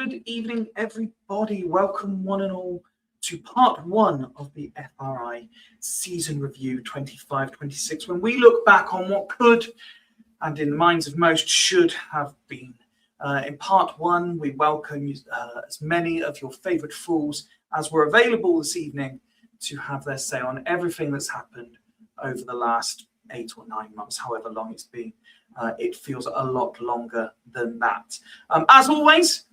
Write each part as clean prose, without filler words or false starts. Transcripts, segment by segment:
Good evening, everybody. Welcome one and all to part one of the FRI season review 25-26, when we look back on what could, and in the minds of most, should have been. In part one, we welcome as many of your favourite fools as were available this evening to have their say on everything that's happened over the last 8 or 9 months, however long it's been. It feels a lot longer than that. As always,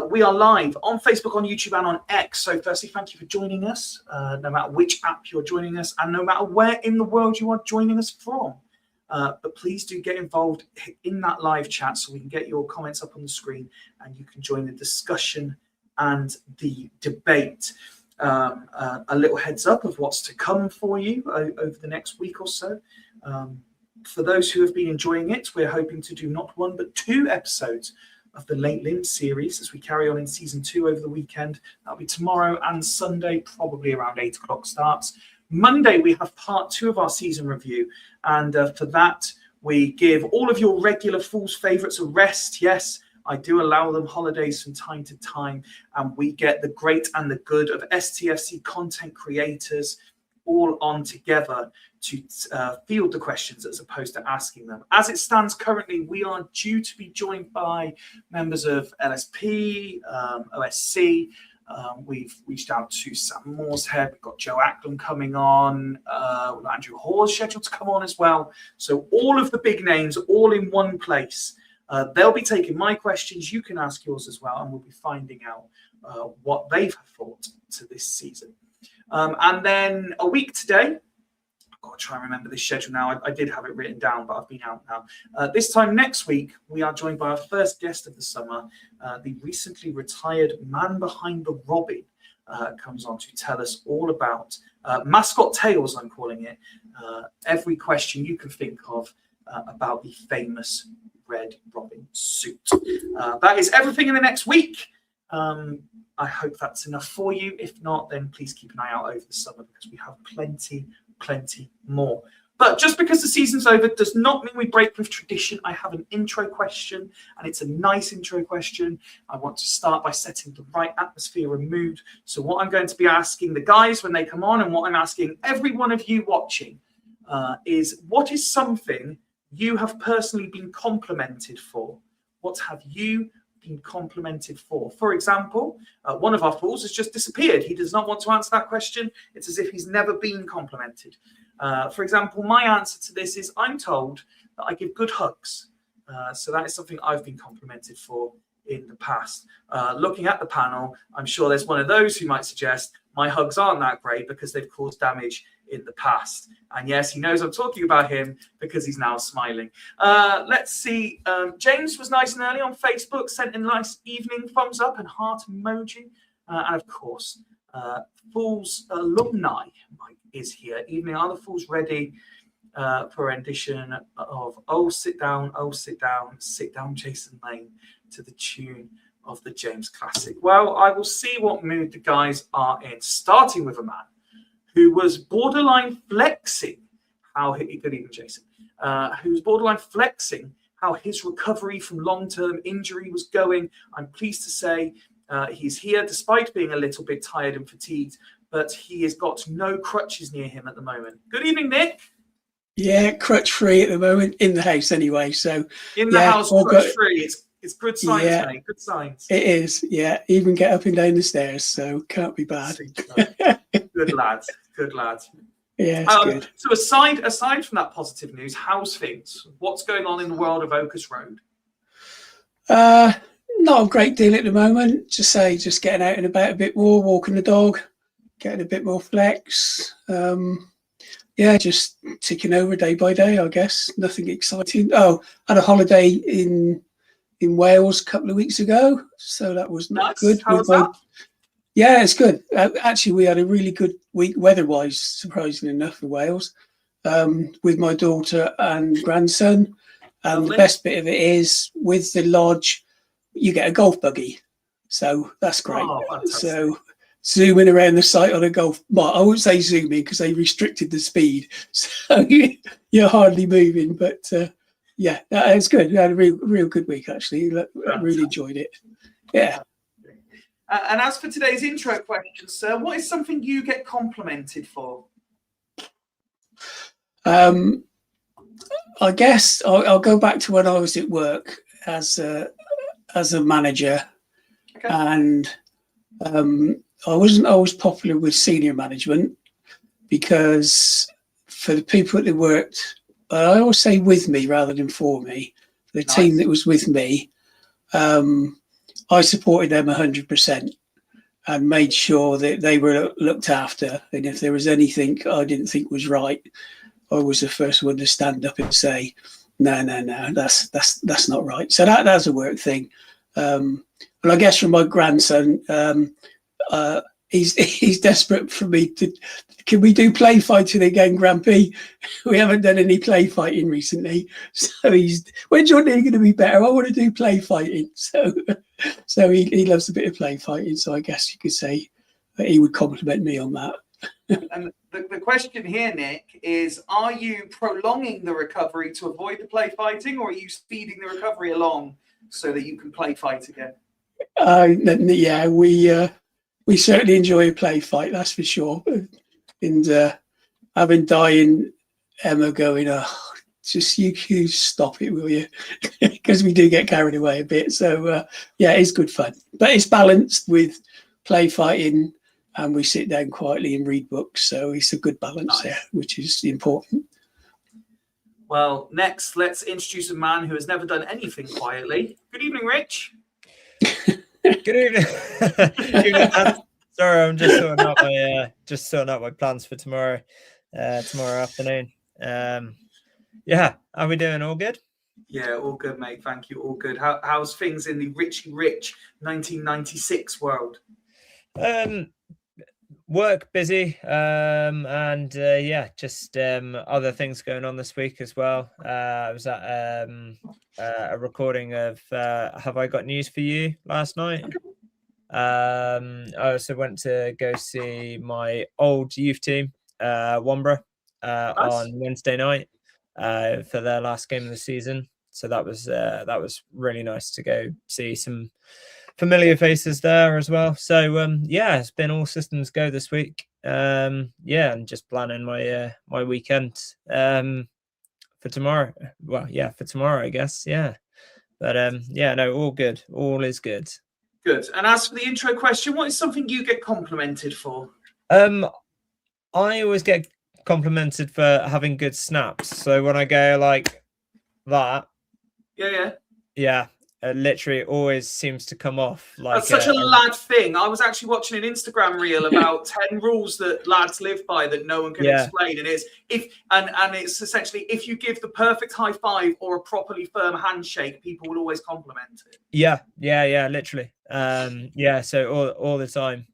we are live on Facebook, on YouTube, and on X. So firstly, thank you for joining us, no matter which app you're joining us and no matter where in the world you are joining us from. But please do get involved in that live chat so we can get your comments up on the screen and you can join the discussion and the debate. A little heads up of what's to come for you over the next week or so. For those who have been enjoying it, we're hoping to do not 1 but 2 episodes of the Late Limp series as we carry on in season 2 over the weekend. That'll be tomorrow and Sunday, probably around 8 o'clock starts. Monday, we have part 2 of our season review. And for that, we give all of your regular Fools favourites a rest. Yes, I do allow them holidays from time to time. And we get the great and the good of STFC content creators all on together to field the questions as opposed to asking them. As it stands currently, we are due to be joined by members of LSP, OSC. We've reached out to Sam Mooreshead. We've got Joe Ackland coming on. Andrew Hall is scheduled to come on as well. So all of the big names all in one place. They'll be taking my questions. You can ask yours as well, and we'll be finding out what they've thought to this season. And then a week today, I've got to try and remember this schedule now. I did have it written down, but I've been out now. This time next week, we are joined by our first guest of the summer, the recently retired man behind the Robin, comes on to tell us all about mascot tales, I'm calling it. Every question you can think of about the famous Red Robin suit. That is everything in the next week. I hope that's enough for you. If not, then please keep an eye out over the summer because we have plenty more. But just because the season's over does not mean we break with tradition. I have an intro question, and it's a nice intro question. I want to start by setting the right atmosphere and mood. So what I'm going to be asking the guys when they come on, and what I'm asking every one of you watching, is what is something you have personally been complimented for? What have you been complimented for? For example, one of our fools has just disappeared. He does not want to answer that question. It's as if he's never been complimented. For example, my answer to this is I'm told that I give good hugs. So that is something I've been complimented for in the past. Looking at the panel, I'm sure there's one of those who might suggest my hugs aren't that great because they've caused damage in the past. And yes, he knows I'm talking about him because he's now smiling. Let's see. James was nice and early on Facebook, sent a nice evening thumbs up and heart emoji. And of course, Fools alumni Mike is here. Evening, are the Fools ready for a rendition of Oh Sit Down, Jason Lane, to the tune of the James Classic? Well, I will see what mood the guys are in, starting with a man who was borderline flexing how good evening, Jason, who was borderline flexing how his recovery from long-term injury was going. I'm pleased to say he's here despite being a little bit tired and fatigued, but he has got no crutches near him at the moment. Good evening, Nick. Yeah, crutch free at the moment, in the house anyway. So in the house, crutch free. It's good signs, mate. Good signs. It is, yeah. Even get up and down the stairs, so can't be bad. Good lads. Good lads. Yeah, it's good. So aside from that positive news, how's things? What's going on in the world of Oakus Road? Not a great deal at the moment. Just getting out and about a bit more, walking the dog, getting a bit more flex. Just ticking over day by day, I guess. Nothing exciting. Oh, had a holiday in Wales a couple of weeks ago, so that was not good. How was that? Yeah, it's good. Actually, we had a really good week weather-wise, surprisingly enough, in Wales, with my daughter and grandson. And the best bit of it is, with the lodge, you get a golf buggy. So that's great. Oh, so zooming around the site on a golf, well, I wouldn't say zooming because they restricted the speed. So you're hardly moving, but it's good. We had a real good week, actually. I really enjoyed it. Yeah. And as for today's intro question, sir, what is something you get complimented for? I guess I'll go back to when I was at work as a manager, Okay. and I wasn't always popular with senior management because for the people that worked, I always say with me rather than for me, the Nice. team that was with me, I supported them 100% and made sure that they were looked after. And if there was anything I didn't think was right, I was the first one to stand up and say, no, that's not right. So that's a work thing. And I guess for my grandson, he's desperate for me to. Can we do play fighting again, Grampy? We haven't done any play fighting recently, so when's your knee going to be better? I want to do play fighting. So he loves a bit of play fighting. So I guess you could say that he would compliment me on that. And the question here, Nick, is: are you prolonging the recovery to avoid the play fighting, or are you speeding the recovery along so that you can play fight again? Yeah, we certainly enjoy a play fight, that's for sure. And having dying Emma going, just you stop it, will you? Because we do get carried away a bit. So yeah, it's good fun, but it's balanced with play fighting, and we sit down quietly and read books. So it's a good balance there, which is important. Well, next, let's introduce a man who has never done anything quietly. Good evening, Rich. Good evening. Sorry, I'm just sorting out my plans for tomorrow afternoon. Yeah, are we doing all good? Yeah, all good, mate. Thank you. All good. How's things in the Richie Rich 1996 world? Work busy, and yeah, just other things going on this week as well. I was at a recording of Have I Got News for You last night. I also went to go see my old youth team, Wombrah, on Wednesday night for their last game of the season. So that was really nice to go see some familiar faces there as well. So yeah, it's been all systems go this week. Yeah, and just planning my weekend for tomorrow. Well, yeah, for tomorrow, I guess. Yeah, but yeah, no, all good. All is good. Good. And as for the intro question, what is something you get complimented for? I always get complimented for having good snaps. So when I go like that, yeah, it literally always seems to come off like that's such a lad thing. I was actually watching an Instagram reel about 10 rules that lads live by that no one can explain, and it's essentially if you give the perfect high five or a properly firm handshake, people will always compliment it. Yeah, literally. Yeah, so all the time.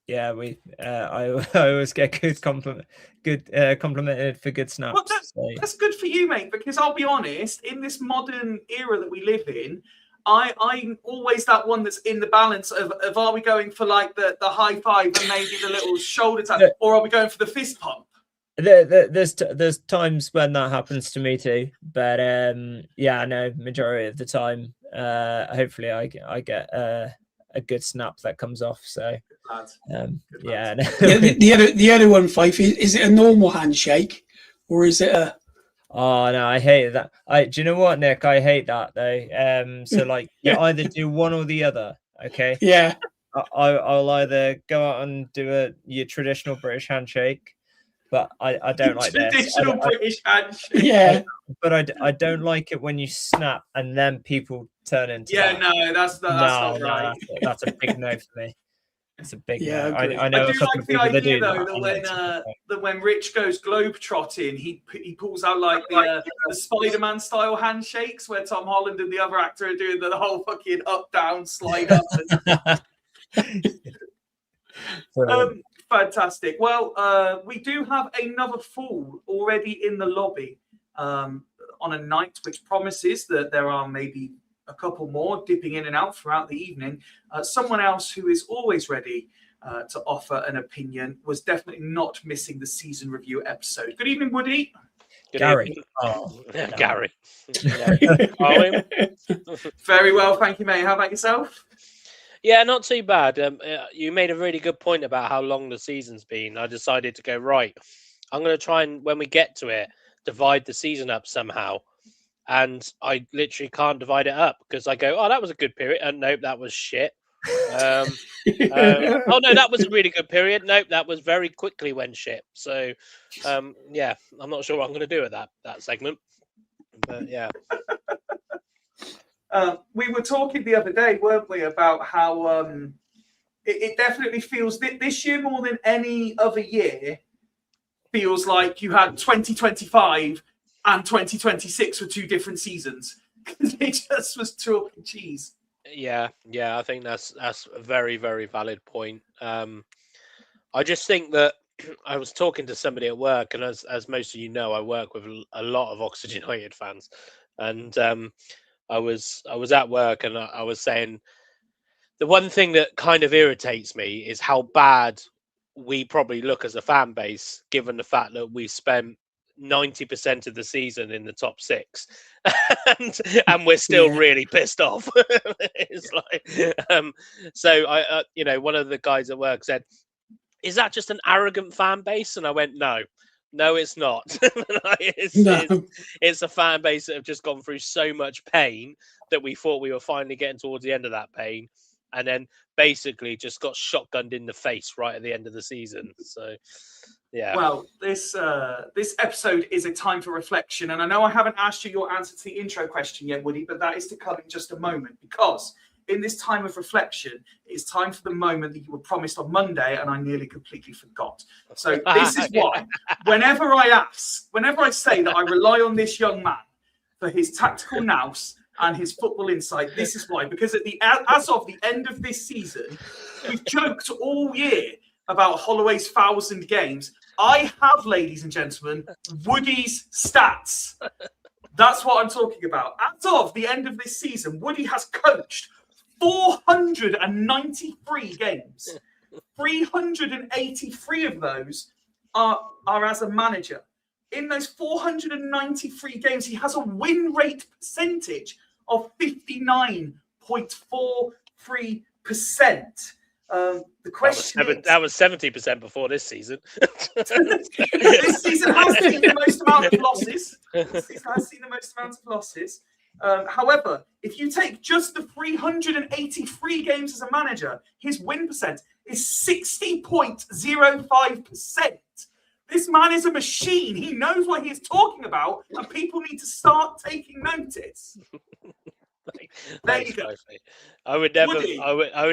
Yeah, I always get complimented for good snaps. Well, that's good for you, mate, because I'll be honest, in this modern era that we live in, I'm always that one that's in the balance of are we going for like the high five and maybe the little shoulder tap, or are we going for the fist pump? There's times when that happens to me too, but yeah, no, majority of the time, hopefully I get a good snap that comes off. So yeah. The other one, Fife, is it a normal handshake or is it a? Oh no, I hate that. Do you know what, Nick? I hate that though. So like you either do one or the other. Okay. Yeah. I'll either go out and do your traditional British handshake, but I don't like this. Traditional British handshake. Yeah. But I don't like it when you snap and then people turn into that. No, that's not right. That's a big no for me. It's a big no. I know do a couple like of the people that idea do though that when Rich goes globe trotting, he pulls out like the Spider-Man style handshakes where Tom Holland and the other actor are doing the whole fucking up down slide up. Fantastic. Well, we do have another fall already in the lobby on a night which promises that there are maybe a couple more dipping in and out throughout the evening. Someone else who is always ready to offer an opinion was definitely not missing the season review episode. Good evening, Woody. Gary. Gary. Very well, thank you, mate. How about yourself? Yeah, not too bad. You made a really good point about how long the season's been. I decided to go, right, I'm going to try and, when we get to it, divide the season up somehow. And I literally can't divide it up because I go, oh, that was a good period. And nope, that was shit. Oh, no, that was a really good period. Nope, that was very quickly went shit. So, yeah, I'm not sure what I'm going to do with that segment. But yeah. We were talking the other day, weren't we, about how it definitely feels that this year more than any other year feels like you had 2025 and 2026 were two different seasons because it just was chalk and cheese. Yeah, I think that's a very, very valid point. I just think that I was talking to somebody at work, and as most of you know, I work with a lot of Oxford United fans, and I was at work, and I was saying the one thing that kind of irritates me is how bad we probably look as a fan base, given the fact that we spent 90% of the season in the top six, and we're still really pissed off. It's like, so one of the guys at work said, "Is that just an arrogant fan base?" And I went, "No, it's not. It's a fan base that have just gone through so much pain that we thought we were finally getting towards the end of that pain, and then basically just got shotgunned in the face right at the end of the season." So, yeah. Well, this episode is a time for reflection, and I know I haven't asked you your answer to the intro question yet, Woody, but that is to come in just a moment, because in this time of reflection, it's time for the moment that you were promised on Monday, and I nearly completely forgot. So this is why, whenever I say that I rely on this young man for his tactical nous and his football insight, this is why, because as of the end of this season, we've joked all year about Holloway's 1,000 games. I have, ladies and gentlemen, Woody's stats. That's what I'm talking about. As of the end of this season, Woody has coached 493 games. 383 of those are as a manager. In those 493 games, he has a win rate percentage of 59.43%. The question that was 70% before this season. This season has seen the most amount of losses. However, if you take just the 383 games as a manager, his win percent is 60.05%. This man is a machine. He knows what he's talking about, and people need to start taking notice. There you go. I would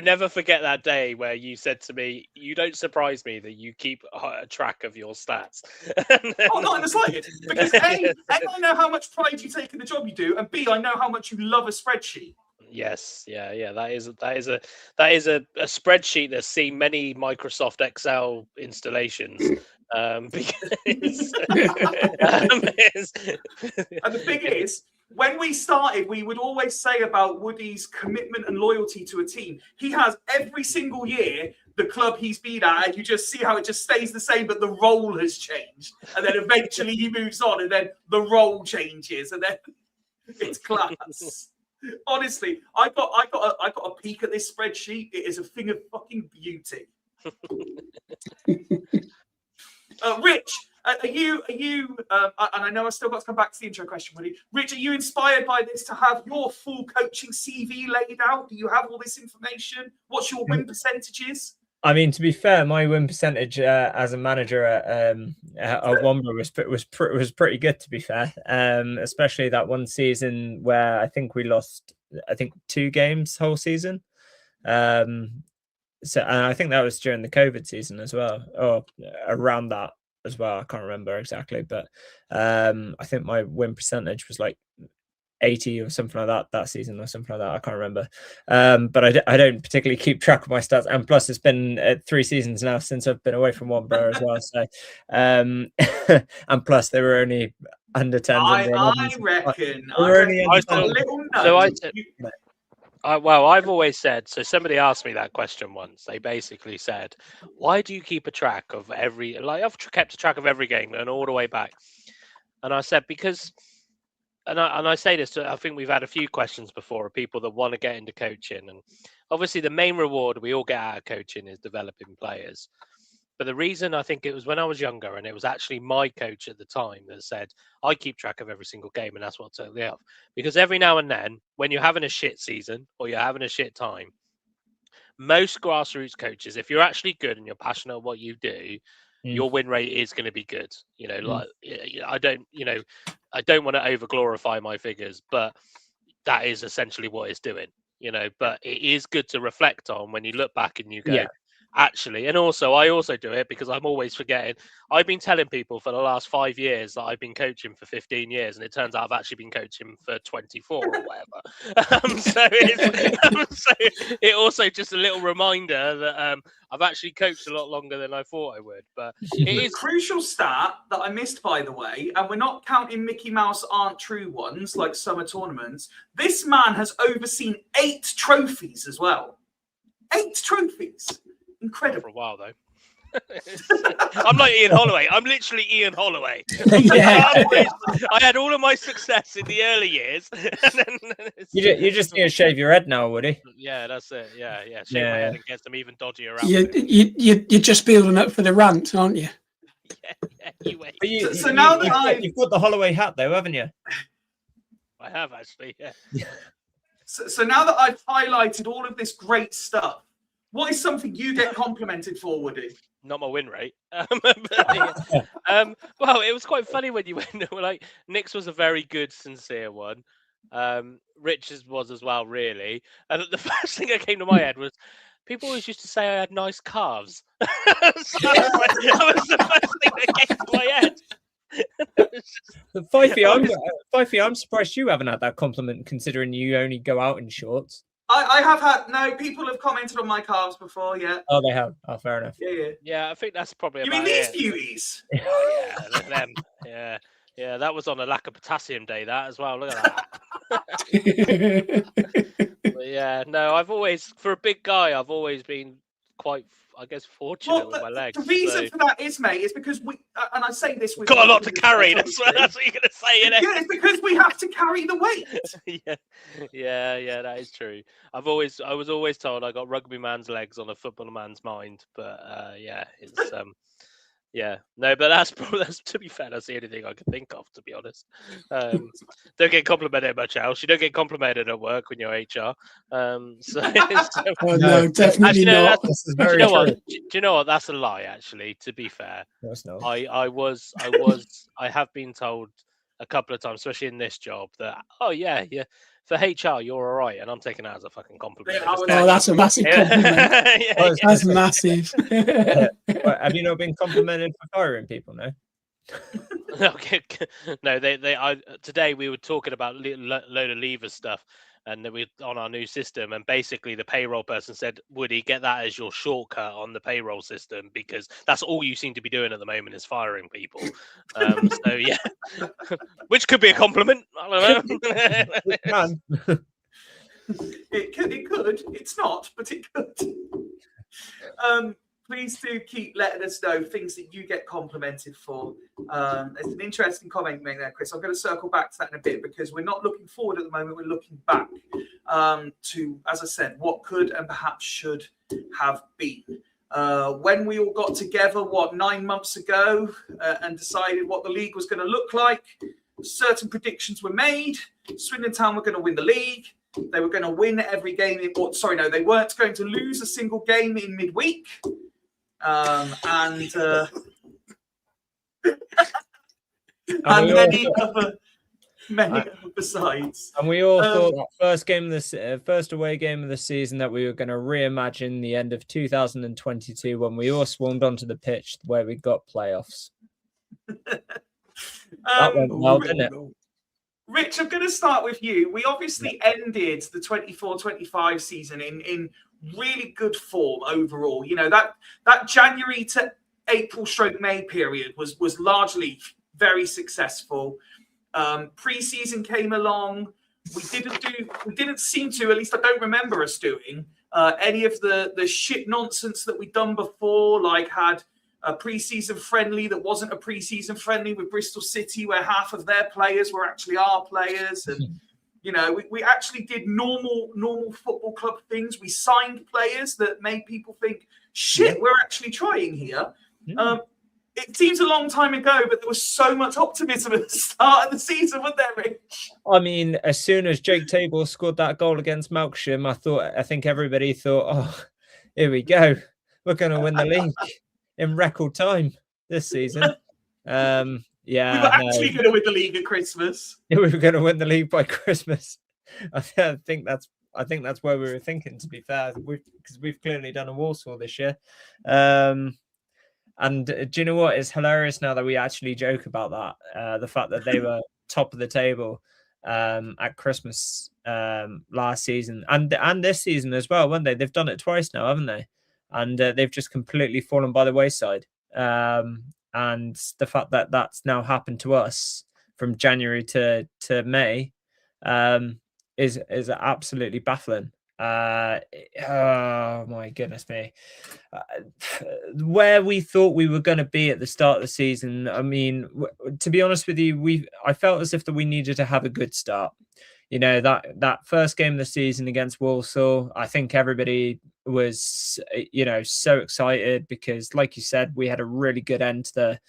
never forget that day where you said to me, "You don't surprise me that you keep a track of your stats." Oh, not in the slightest. Because A, I know how much pride you take in the job you do, and B, I know how much you love a spreadsheet. Yes, yeah. That is a spreadsheet that's seen many Microsoft Excel installations. Because, and the thing is, when we started, we would always say about Woody's commitment and loyalty to a team. He has every single year the club he's been at, and you just see how it just stays the same, but the role has changed. And then eventually he moves on, and then the role changes, and then it's class. Honestly, I got a peek at this spreadsheet. It is a thing of fucking beauty. Rich, are you? And I know I still got to come back to the intro question, Woody. Rich, are you inspired by this to have your full coaching CV laid out? Do you have all this information? What's your win percentages? I mean, to be fair, my win percentage as a manager at Womber was pretty good, to be fair. Especially that one season where I think we lost 2 games whole season. So and I think that was during the COVID season as well, or around that as well. I can't remember exactly, but I think my win percentage was like 80 or something like that season, or something like that. I can't remember. But I don't particularly keep track of my stats. And plus, it's been 3 seasons now since I've been away from Womber as well. So, and plus, they were only under 10s. I reckon. Well, I've always said, so somebody asked me that question once. They basically said, why do you keep a track of every, like I've kept a track of every game and all the way back. And I said, because and I say this, I think we've had a few questions before of people that want to get into coaching, and obviously the main reward we all get out of coaching is developing players. But the reason I think it was when I was younger, and it was actually my coach at the time that said, I keep track of every single game, and that's what turned me off. Because every now and then, when you're having a shit season or you're having a shit time, most grassroots coaches, if you're actually good and you're passionate about what you do, your win rate is going to be good. You know, like I don't want to over glorify my figures, but that is essentially what it's doing. You know, but it is good to reflect on when you look back and you go, actually, and also I also do it because I'm always forgetting. I've been telling people for the last 5 years that I've been coaching for 15 years, and it turns out I've actually been coaching for 24 or whatever. So it also just a little reminder that I've actually coached a lot longer than I thought I would. But it is crucial stat that I missed, by the way, and we're not counting Mickey Mouse aren't true ones like summer tournaments. This man has overseen 8 trophies as well. 8 trophies. Incredible. For a while though. I'm like Ian Holloway. I'm literally Ian Holloway. I had all of my success in the early years. And then you just need to shave your head now, Woody. Yeah, that's it. Yeah. Shave my head and get some even dodgier outfits. You're just building up for the rant, aren't you? Yeah. So now that you've got the Holloway hat though, haven't you? I have actually. Yeah. So now that I've highlighted all of this great stuff, what is something you get complimented for, Woody? Not my win rate. Well, it was quite funny when you went. Like Nick's was a very good, sincere one. Rich's was as well, really. And the first thing that came to my head was people always used to say I had nice calves. So that was the first thing that came to my head. Fifey, I'm surprised you haven't had that compliment, considering you only go out in shorts. I have had people have commented on my calves before, yeah. Oh, they have. Oh, fair enough. Yeah. I think that's probably. You mean these beauties? Oh, yeah, them. Yeah. That was on a lack of potassium day. That as well. Look at that. But yeah, no. I've always, for a big guy, I've always been quite, I guess, fortunate with my legs. The reason for that is, mate, is because we, and I say this with got a lot to carry. That's what you're going to say, innit? Yeah, it's because we have to carry the weight. Yeah, that is true. I was always told I got rugby man's legs on a football man's mind, but it's no, but that's to be fair, that's the only thing I can think of, to be honest. Don't get complimented much else. You don't get complimented at work when you're HR. No, definitely not. Do you know what? That's a lie, actually. To be fair, that's not. I have been told a couple of times, especially in this job, that for HR you're all right, and I'm taking that as a fucking compliment. That's a massive compliment. That's massive. Have you not been complimented for firing people? No. Okay. No, today we were talking about load of lever stuff, and we on our new system, and basically the payroll person said, Woody, get that as your shortcut on the payroll system, because that's all you seem to be doing at the moment is firing people. So yeah, which could be a compliment. I don't know. It could. It's not, but it could. Please do keep letting us know things that you get complimented for. It's an interesting comment you make there, Chris. I'm going to circle back to that in a bit, because we're not looking forward at the moment. We're looking back to, as I said, what could and perhaps should have been. When we all got together, 9 months ago, and decided what the league was going to look like, certain predictions were made. Swindon Town were going to win the league. They were going to win every game. They weren't going to lose a single game in midweek. And many other besides. And we all thought that first away game of the season that we were going to reimagine the end of 2022 when we all swarmed onto the pitch where we got playoffs. That went well, didn't it? Rich, I'm going to start with you. We obviously ended the 24-25 season in really good form overall. You know, that January to April/May period was largely very successful. Pre-season came along. We didn't seem to, at least I don't remember us doing any of the shit nonsense that we'd done before, like had a pre-season friendly that wasn't a pre-season friendly with Bristol City, where half of their players were actually our players. And, you know, we actually did normal football club things. We signed players that made people think, shit, we're actually trying here. It seems a long time ago, but there was so much optimism at the start of the season, wasn't there, Rich? I mean, as soon as Jake Table scored that goal against Melksham, I think everybody thought, oh, here we go. We're going to win the league in record time this season. Yeah, we were actually going to win the league at Christmas. We were going to win the league by Christmas. I think that's where we were thinking, to be fair, because we've clearly done a Walsall this year. And do you know what? It's hilarious now that we actually joke about that. The fact that they were top of the table at Christmas last season and this season as well, weren't they? They've done it twice now, haven't they? And they've just completely fallen by the wayside. And the fact that that's now happened to us from January to May is absolutely baffling. Oh my goodness me. Where we thought we were going to be at the start of the season, I mean, to be honest with you, I felt as if that we needed to have a good start. You know, that first game of the season against Walsall, I think everybody was, you know, so excited because, like you said, we had a really good end to the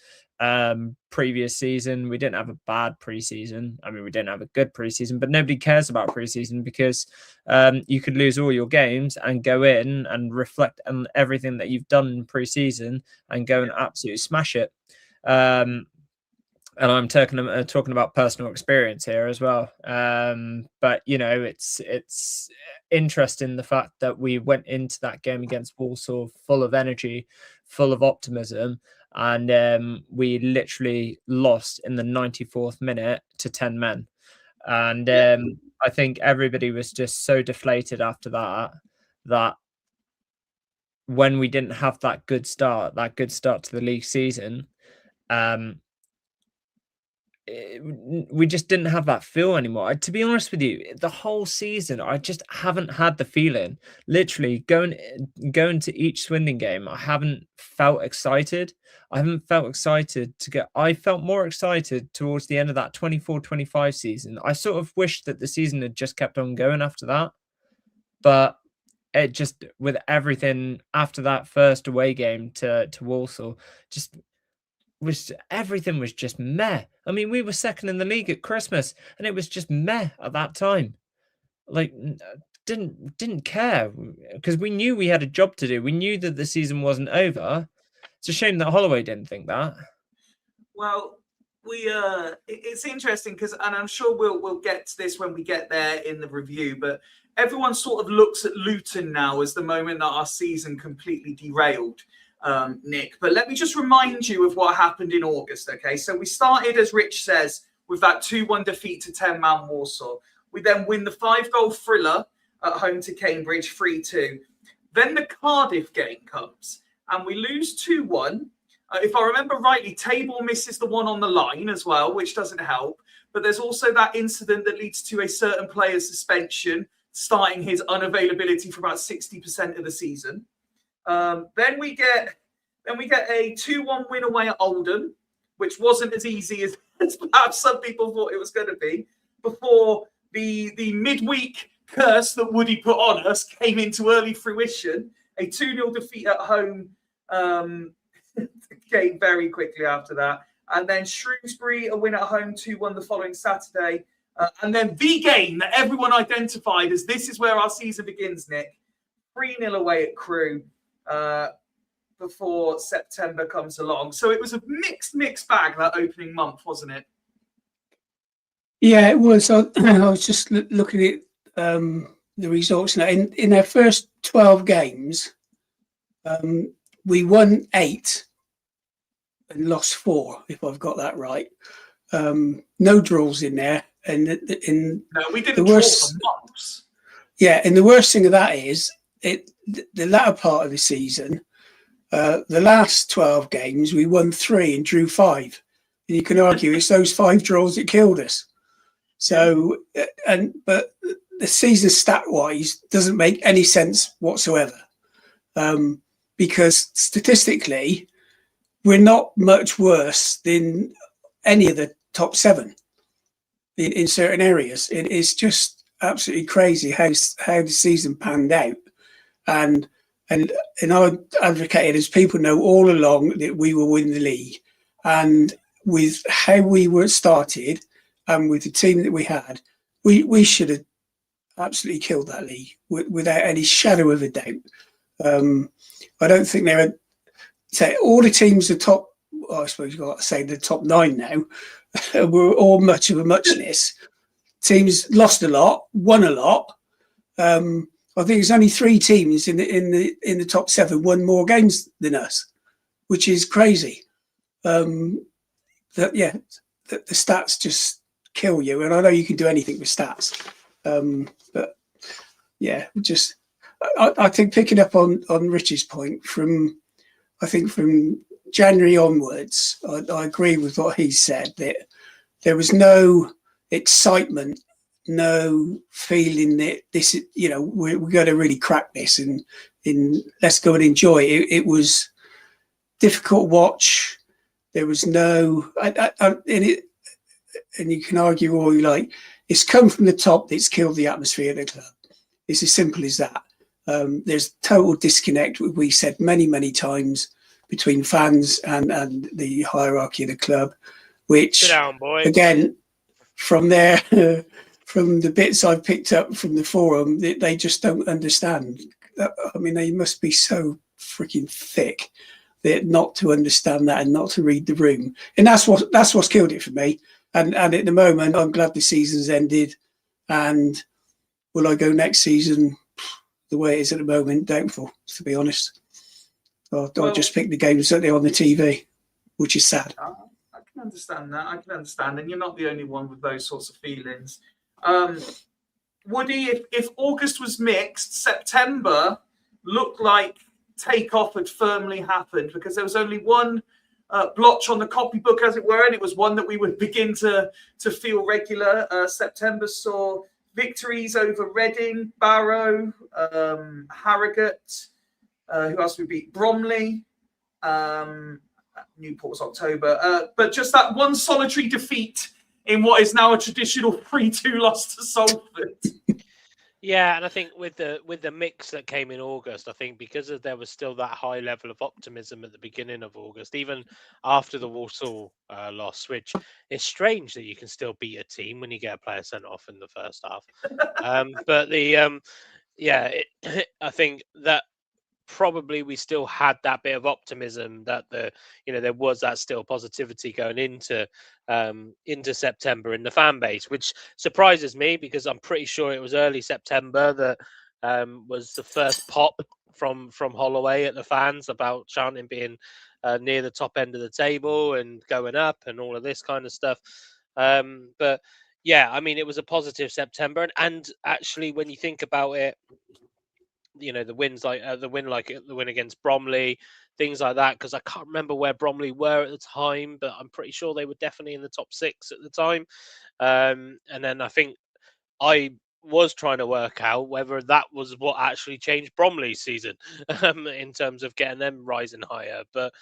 previous season. We didn't have a bad preseason. I mean, we didn't have a good preseason, but nobody cares about preseason because you could lose all your games and go in and reflect on everything that you've done in preseason and go and absolutely smash it. And I'm talking about personal experience here as well. But you know, it's interesting the fact that we went into that game against Walsall full of energy, full of optimism, and we literally lost in the 94th minute to 10 men. And I think everybody was just so deflated after that when we didn't have that good start to the league season, we just didn't have that feel anymore. To be honest with you, the whole season, I just haven't had the feeling. Literally going to each Swindon game, I haven't felt excited. I haven't felt excited to get. I felt more excited towards the end of that 24-25 season. I sort of wished that the season had just kept on going after that. But it just, with everything after that first away game to Walsall, everything was just meh. I mean, we were second in the league at Christmas and it was just meh at that time. Like, didn't care because we knew we had a job to do. We knew that the season wasn't over. It's a shame that Holloway didn't think that. Well, it's interesting because, and I'm sure we'll get to this when we get there in the review, but everyone sort of looks at Luton now as the moment that our season completely derailed. Nick, but let me just remind you of what happened in August. Okay, so we started, as Rich says, with that 2-1 defeat to 10-man Walsall. We then win the 5-goal thriller at home to Cambridge 3-2. Then the Cardiff game comes and we lose 2-1. If I remember rightly, Table misses the one on the line as well, which doesn't help. But there's also that incident that leads to a certain player's suspension, starting his unavailability for about 60% of the season. Then we get a 2-1 win away at Oldham, which wasn't as easy as perhaps some people thought it was going to be, before the midweek curse that Woody put on us came into early fruition. A 2-0 defeat at home came very quickly after that. And then Shrewsbury, a win at home, 2-1 the following Saturday. And then the game that everyone identified as this is where our season begins, Nick. 3-0 away at Crewe. Before September comes along. So it was a mixed bag that opening month, wasn't it? Yeah, it was. I was just looking at the results now. In our first 12 games, we won 8 and lost 4, if I've got that right. No draws in there. And no, we didn't draw for months. Yeah, and the worst thing of that is the latter part of the season, the last 12 games, we won 3 and drew 5. And you can argue it's those 5 draws that killed us. So, but the season stat-wise doesn't make any sense whatsoever. Because statistically, we're not much worse than any of the top 7 in certain areas. It's just absolutely crazy how the season panned out, and I advocated, as people know, all along that we will win the league, and with how we were started and with the team that we had, we should have absolutely killed that league without any shadow of a doubt. I don't think there are, say, all the teams the top, well, I suppose you've got to say the top 9 now, were all much of a muchness. Teams lost a lot, won a lot. I think there's only 3 teams in the top 7 won more games than us, which is crazy. The stats just kill you, and I know you can do anything with stats, but yeah, just I think picking up on Rich's point, from January onwards, I agree with what he said, that there was no excitement, no feeling that this is, we're going to really crack this and let's go and enjoy it. It was difficult to watch. There was no, and you can argue all you like, it's come from the top that's killed the atmosphere of the club. It's as simple as that. There's total disconnect, we said many, many times, between fans and the hierarchy of the club, which, Sit down, boys. Again, from there, from the bits I've picked up from the forum, they just don't understand. I mean, they must be so freaking thick that not to understand that and not to read the room. And that's what's killed it for me. And at the moment, I'm glad the season's ended. And will I go next season the way it is at the moment? Doubtful, to be honest. I'll just pick the games that are on the TV, which is sad. I can understand that. I can understand. And you're not the only one with those sorts of feelings. Woody, if August was mixed, September looked like takeoff had firmly happened, because there was only one blotch on the copybook, as it were, and it was one that we would begin to feel regular. September saw victories over Reading, Barrow, Harrogate. Who else we beat? Bromley. Newport was October. But just that one solitary defeat in what is now a traditional 3-2 loss to Salford. Yeah, and I think with the mix that came in August, I think because there was still that high level of optimism at the beginning of August, even after the Walsall loss, which is strange that you can still beat a team when you get a player sent off in the first half. But I think that probably we still had that bit of optimism that there was that still positivity going into September in the fan base, which surprises me, because I'm pretty sure it was early September that was the first pop from Holloway at the fans about chanting being near the top end of the table and going up and all of this kind of stuff. But yeah, I mean, it was a positive September, and actually when you think about it, the wins like the win against Bromley, things like that, because I can't remember where Bromley were at the time, but I'm pretty sure they were definitely in the top 6 at the time. And then I think I was trying to work out whether that was what actually changed Bromley's season in terms of getting them rising higher. But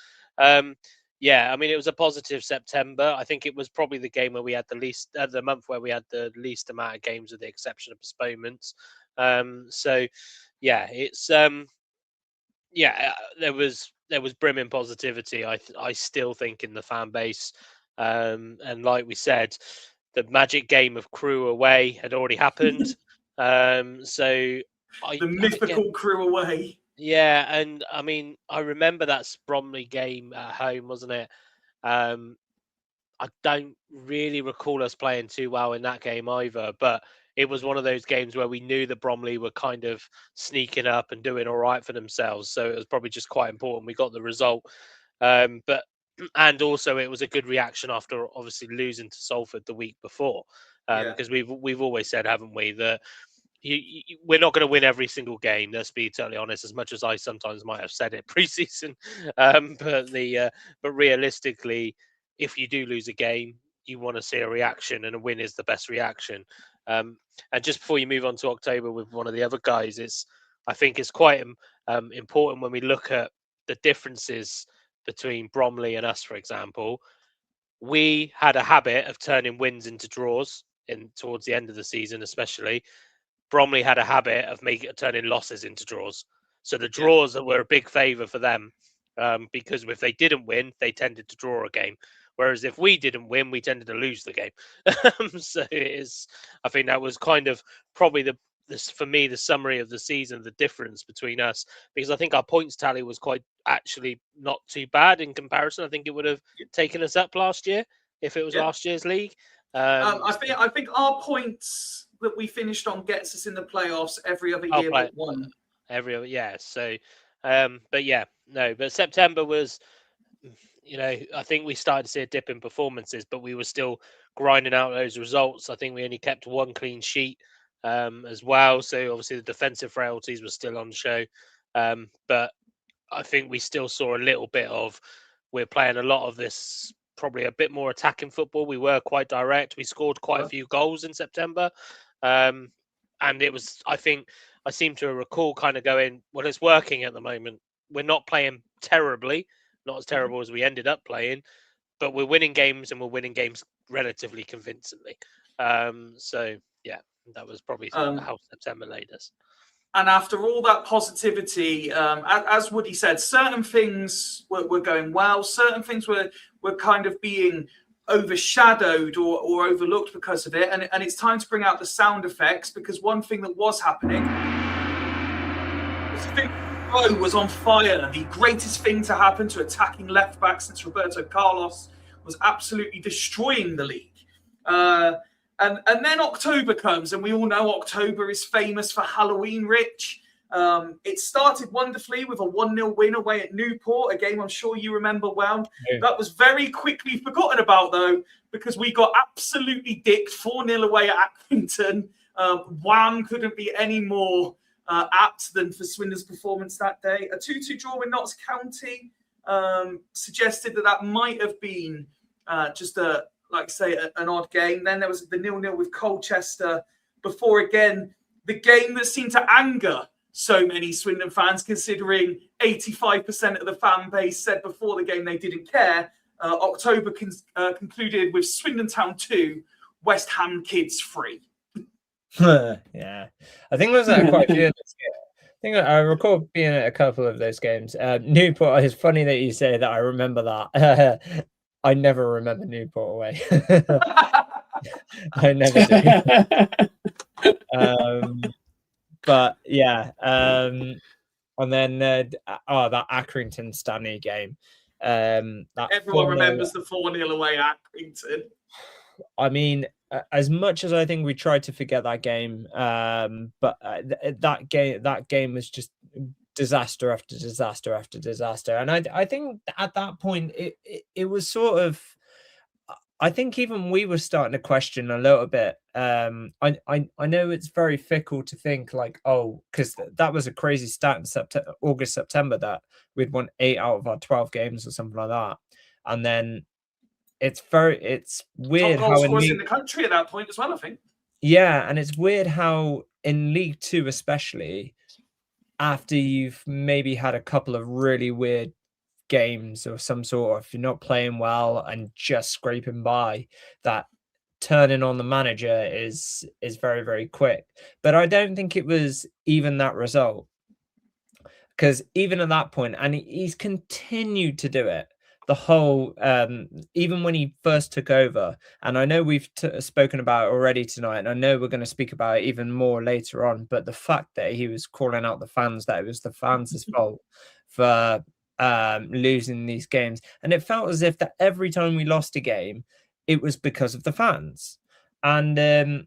yeah, I mean, it was a positive September. I think it was probably the game where we had the month where we had the least amount of games, with the exception of postponements. So yeah, it's there was brimming positivity. I still think in the fan base, and like we said, the magic game of Crewe away had already happened. The mythical Crewe away. Yeah, and I mean, I remember that Bromley game at home, wasn't it? I don't really recall us playing too well in that game either, but it was one of those games where we knew that Bromley were kind of sneaking up and doing all right for themselves. So it was probably just quite important we got the result. And also it was a good reaction after obviously losing to Salford the week before, because we've always said, haven't we, that we're not going to win every single game. Let's be totally honest. As much as I sometimes might have said it pre-season, but realistically, if you do lose a game, you want to see a reaction, and a win is the best reaction. And just before you move on to October with one of the other guys, I think it's quite important when we look at the differences between Bromley and us, for example, we had a habit of turning wins into draws towards the end of the season, especially. Bromley had a habit of turning losses into draws. So the draws were a big favour for them, because if they didn't win, they tended to draw a game. Whereas if we didn't win, we tended to lose the game. So I think that was kind of probably for me, the summary of the season, the difference between us, because I think our points tally was actually not too bad in comparison. I think it would have taken us up last year if it was last year's league. I think our points that we finished on gets us in the playoffs every other year but one. Every other, yeah. So, but September was, I think we started to see a dip in performances, but we were still grinding out those results. I think we only kept one clean sheet as well. So obviously the defensive frailties were still on show. But I think we still saw a little bit of, we're playing a lot of this, probably a bit more attacking football. We were quite direct. We scored quite a few goals in September. And it was, I think, I seem to recall kind of going, well, it's working at the moment. We're not playing terribly, not as terrible as we ended up playing, but we're winning games, and we're winning games relatively convincingly. So, yeah, that was probably how September laid us. And after all that positivity, as Woody said, certain things were going well. Certain things were kind of being overshadowed or overlooked because of it. And it's time to bring out the sound effects, because one thing that was happening was on fire. The greatest thing to happen to attacking left back since Roberto Carlos was absolutely destroying the league. And then October comes, and we all know October is famous for Halloween, Rich. It started wonderfully with a 1-0 win away at Newport, a game I'm sure you remember well. Yeah. That was very quickly forgotten about, though, because we got absolutely dicked 4-0 away at Accrington. Wham couldn't be any more apt than for Swindon's performance that day. A 2-2 draw with Notts County suggested that might have been just an odd game. Then there was the 0-0 with Colchester before, again, the game that seemed to anger so many Swindon fans, considering 85% of the fan base said before the game they didn't care. October concluded with Swindon Town 2, West Ham Kids 3. Yeah, I think there was quite a few of those games. I think I recall being at a couple of those games. Newport, it's funny that you say that. I remember that. I never remember Newport away. I never do. But yeah, and then that Accrington Stanley game. Everyone remembers the 4-0 away at Accrington. I mean, as much as I think we tried to forget that game, but that game was just disaster after disaster after disaster. And I think at that point it was sort of, I think even we were starting to question a little bit. I know it's very fickle to think like, oh, because that was a crazy stat in August, September, that we'd won 8 out of our 12 games or something like that. And then it's weird top goal scorers in the country at that point as well, I think. Yeah, and it's weird how in League Two, especially, after you've maybe had a couple of really weird games of some sort, if you're not playing well and just scraping by, that turning on the manager is very, very quick. But I don't think it was even that result, because even at that point, and he's continued to do it the whole, even when he first took over, and I know we've spoken about it already tonight, and I know we're going to speak about it even more later on, but the fact that he was calling out the fans, that it was the fans' fault for losing these games, and it felt as if that every time we lost a game, it was because of the fans. And that's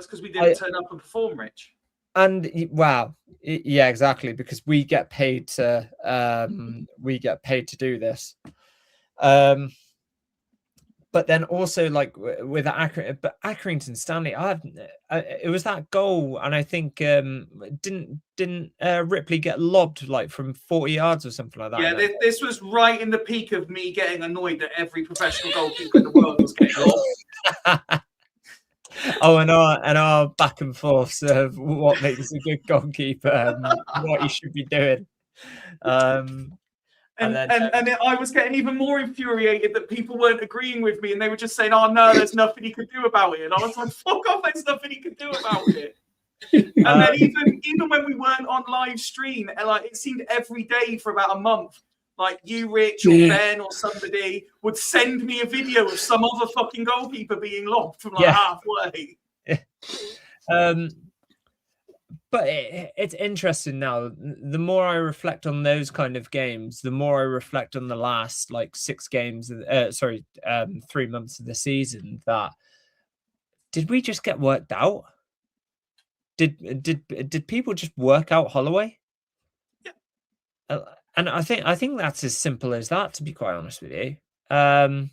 because we didn't turn up and perform, Rich. And wow, yeah, exactly, because we get paid to do this. But then also, like with Accrington Stanley, it was that goal, and I think didn't Ripley get lobbed like from 40 yards or something like that? Yeah, this was right in the peak of me getting annoyed that every professional goalkeeper in the world was getting lobbed. Oh, and our back and forth of what makes a good goalkeeper, what he should be doing. And I was getting even more infuriated that people weren't agreeing with me, and they were just saying, "Oh no, there's nothing he could do about it." And I was like, "Fuck off! There's nothing he could do about it." And then even when we weren't on live stream, and like it seemed every day for about a month, like you, Rich, or Ben, or somebody would send me a video of some other fucking goalkeeper being lobbed from like halfway. But it's interesting now. The more I reflect on those kind of games, the more I reflect on the last like 6 games. 3 months of the season. That did we just get worked out? Did people just work out Holloway? Yeah. And I think that's as simple as that. To be quite honest with you. Do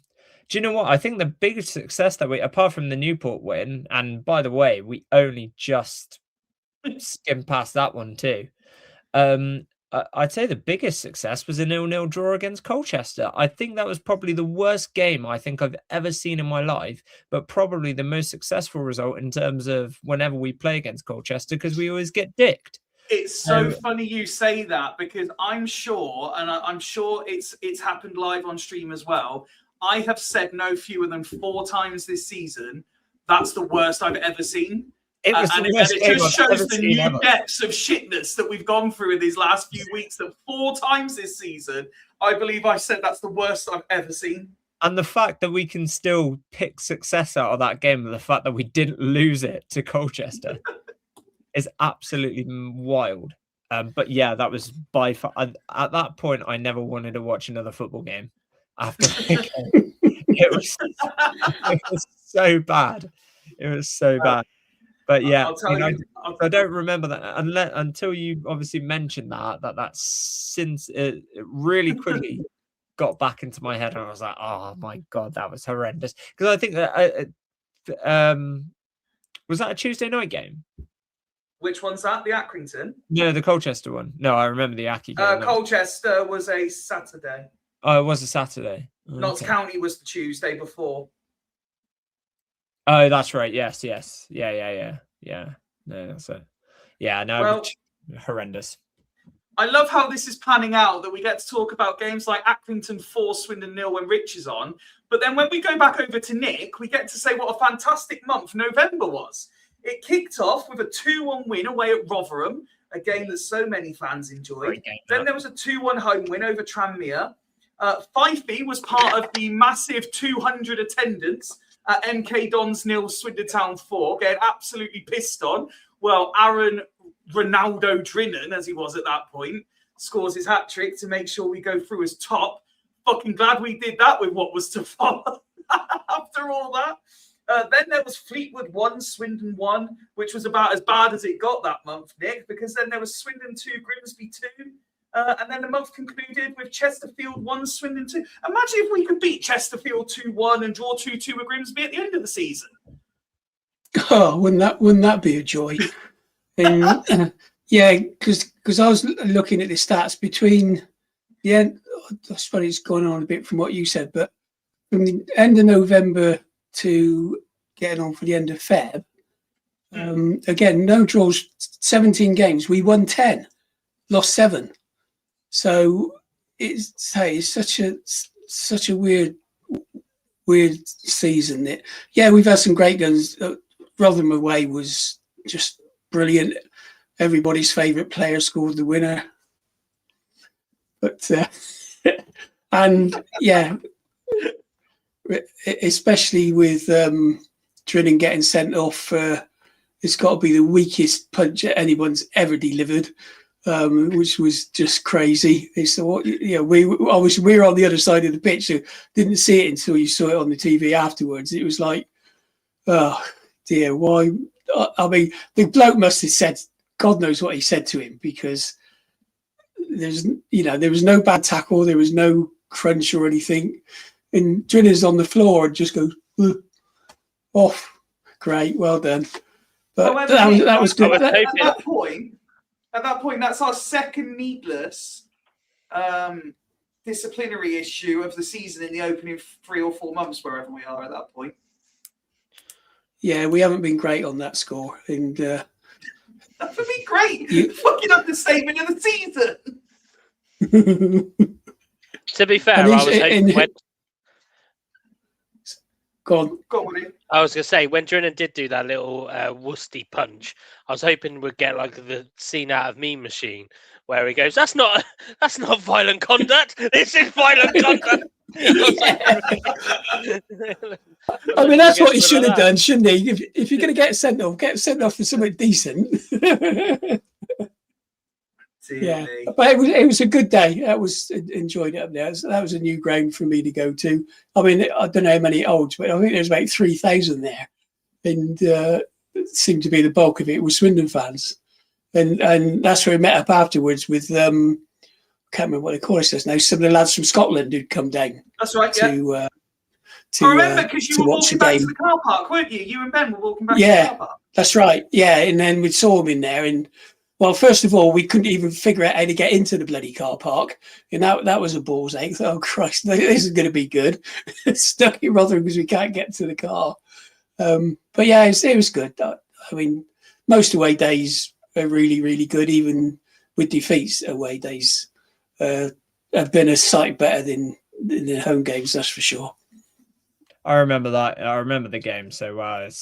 you know what? I think the biggest success that we, apart from the Newport win, and by the way, we only just skimmed past that one too. I'd say the biggest success was a 0-0 draw against Colchester. I think that was probably the worst game I think I've ever seen in my life, but probably the most successful result in terms of whenever we play against Colchester, because we always get dicked. It's so funny you say that, because I'm sure, and I'm sure it's happened live on stream as well. I have said no fewer than 4 times this season, that's the worst I've ever seen. It was and it just shows the new depths of shitness that we've gone through in these last few weeks. That 4 times this season, I believe I said that's the worst I've ever seen. And the fact that we can still pick success out of that game, and the fact that we didn't lose it to Colchester, is absolutely wild. But yeah, that was by far. At that point, I never wanted to watch another football game after that game. It was so bad. It was so bad. But yeah, I don't remember that until you obviously mentioned that's since it really quickly got back into my head, and I was like, oh my God, that was horrendous. Because I think that was that a Tuesday night game? Which one's that? The Accrington? No, the Colchester one. No, I remember the Aki game. Colchester was a Saturday. Oh, it was a Saturday. Notts County was the Tuesday before. Oh, that's right. Yes. Yeah. No, that's it. Yeah, no, well, horrendous. I love how this is panning out, that we get to talk about games like Accrington 4, Swindon 0 when Rich is on. But then when we go back over to Nick, we get to say what a fantastic month November was. It kicked off with a 2-1 win away at Rotherham, a game that so many fans enjoyed. Then there was a 2-1 home win over Tranmere. Fifey was part of the massive 200 attendance at MK Dons 0, Swindon Town 4, getting absolutely pissed on. Well, Aaron Ronaldo Drinnen, as he was at that point, scores his hat-trick to make sure we go through as top. Fucking glad we did that with what was to follow after all that. Then there was Fleetwood 1, Swindon 1, which was about as bad as it got that month, Nick, because then there was Swindon 2, Grimsby 2. And then the month concluded with Chesterfield 1, Swindon 2. Imagine if we could beat Chesterfield 2-1 and draw 2-2 with Grimsby at the end of the season. Oh, wouldn't that be a joy? And yeah, because I was looking at the stats between the end. I suppose it's gone on a bit from what you said, but from the end of November to getting on for the end of Feb, again, no draws, 17 games. We won 10, lost 7. So it's such a weird season. That we've had some great games. Rotherham away was just brilliant. Everybody's favourite player scored the winner. But and yeah, especially with Drinnen getting sent off, it's got to be the weakest punch anyone's ever delivered. Which was just crazy. So we were on the other side of the pitch, so didn't see it until you saw it on the TV afterwards. It was like, oh dear, why? I mean, the bloke must have said, God knows what he said to him, because there was no bad tackle, there was no crunch or anything, and Drinnen's on the floor and just goes off. Great, well done. But that was good. At that point, that's our second needless disciplinary issue of the season in the opening 3 or 4 months, wherever we are at that point. Yeah, we haven't been great on that score. And that would be great. Fucking understatement of the season. To be fair, And I he's was hoping in. when Go on. Go on, Woody. I was gonna say when Drennan did do that little woosty punch, I was hoping we'd get like the scene out of Meme Machine where he goes, "That's not violent conduct. This is violent conduct." I mean, that's what he should have done, shouldn't he? If you're going to get sent off for something decent. Yeah, but it was a good day. That was enjoyed it up there. That was a new ground for me to go to. I mean, I don't know how many olds, but I think there's about 3,000 there, and it seemed to be the bulk of it was Swindon fans, and that's where we met up afterwards with I can't remember what they call us now. Some of the lads from Scotland who'd come down. That's right. To I remember because you were walking back to game. the car park, weren't you? You and Ben were walking back Yeah, to the car park. That's right. Yeah, and then we saw him in there, and well, first of all, we couldn't even figure out how to get into the bloody car park, and that was a ball's ache. Oh Christ, this is going to be good. Stuck in Rotherham because we can't get to the car. But yeah, it was good. I mean, most away days are really, really good. Even with defeats, away days have been a sight better than the home games. That's for sure. I remember that. I remember the game so well. It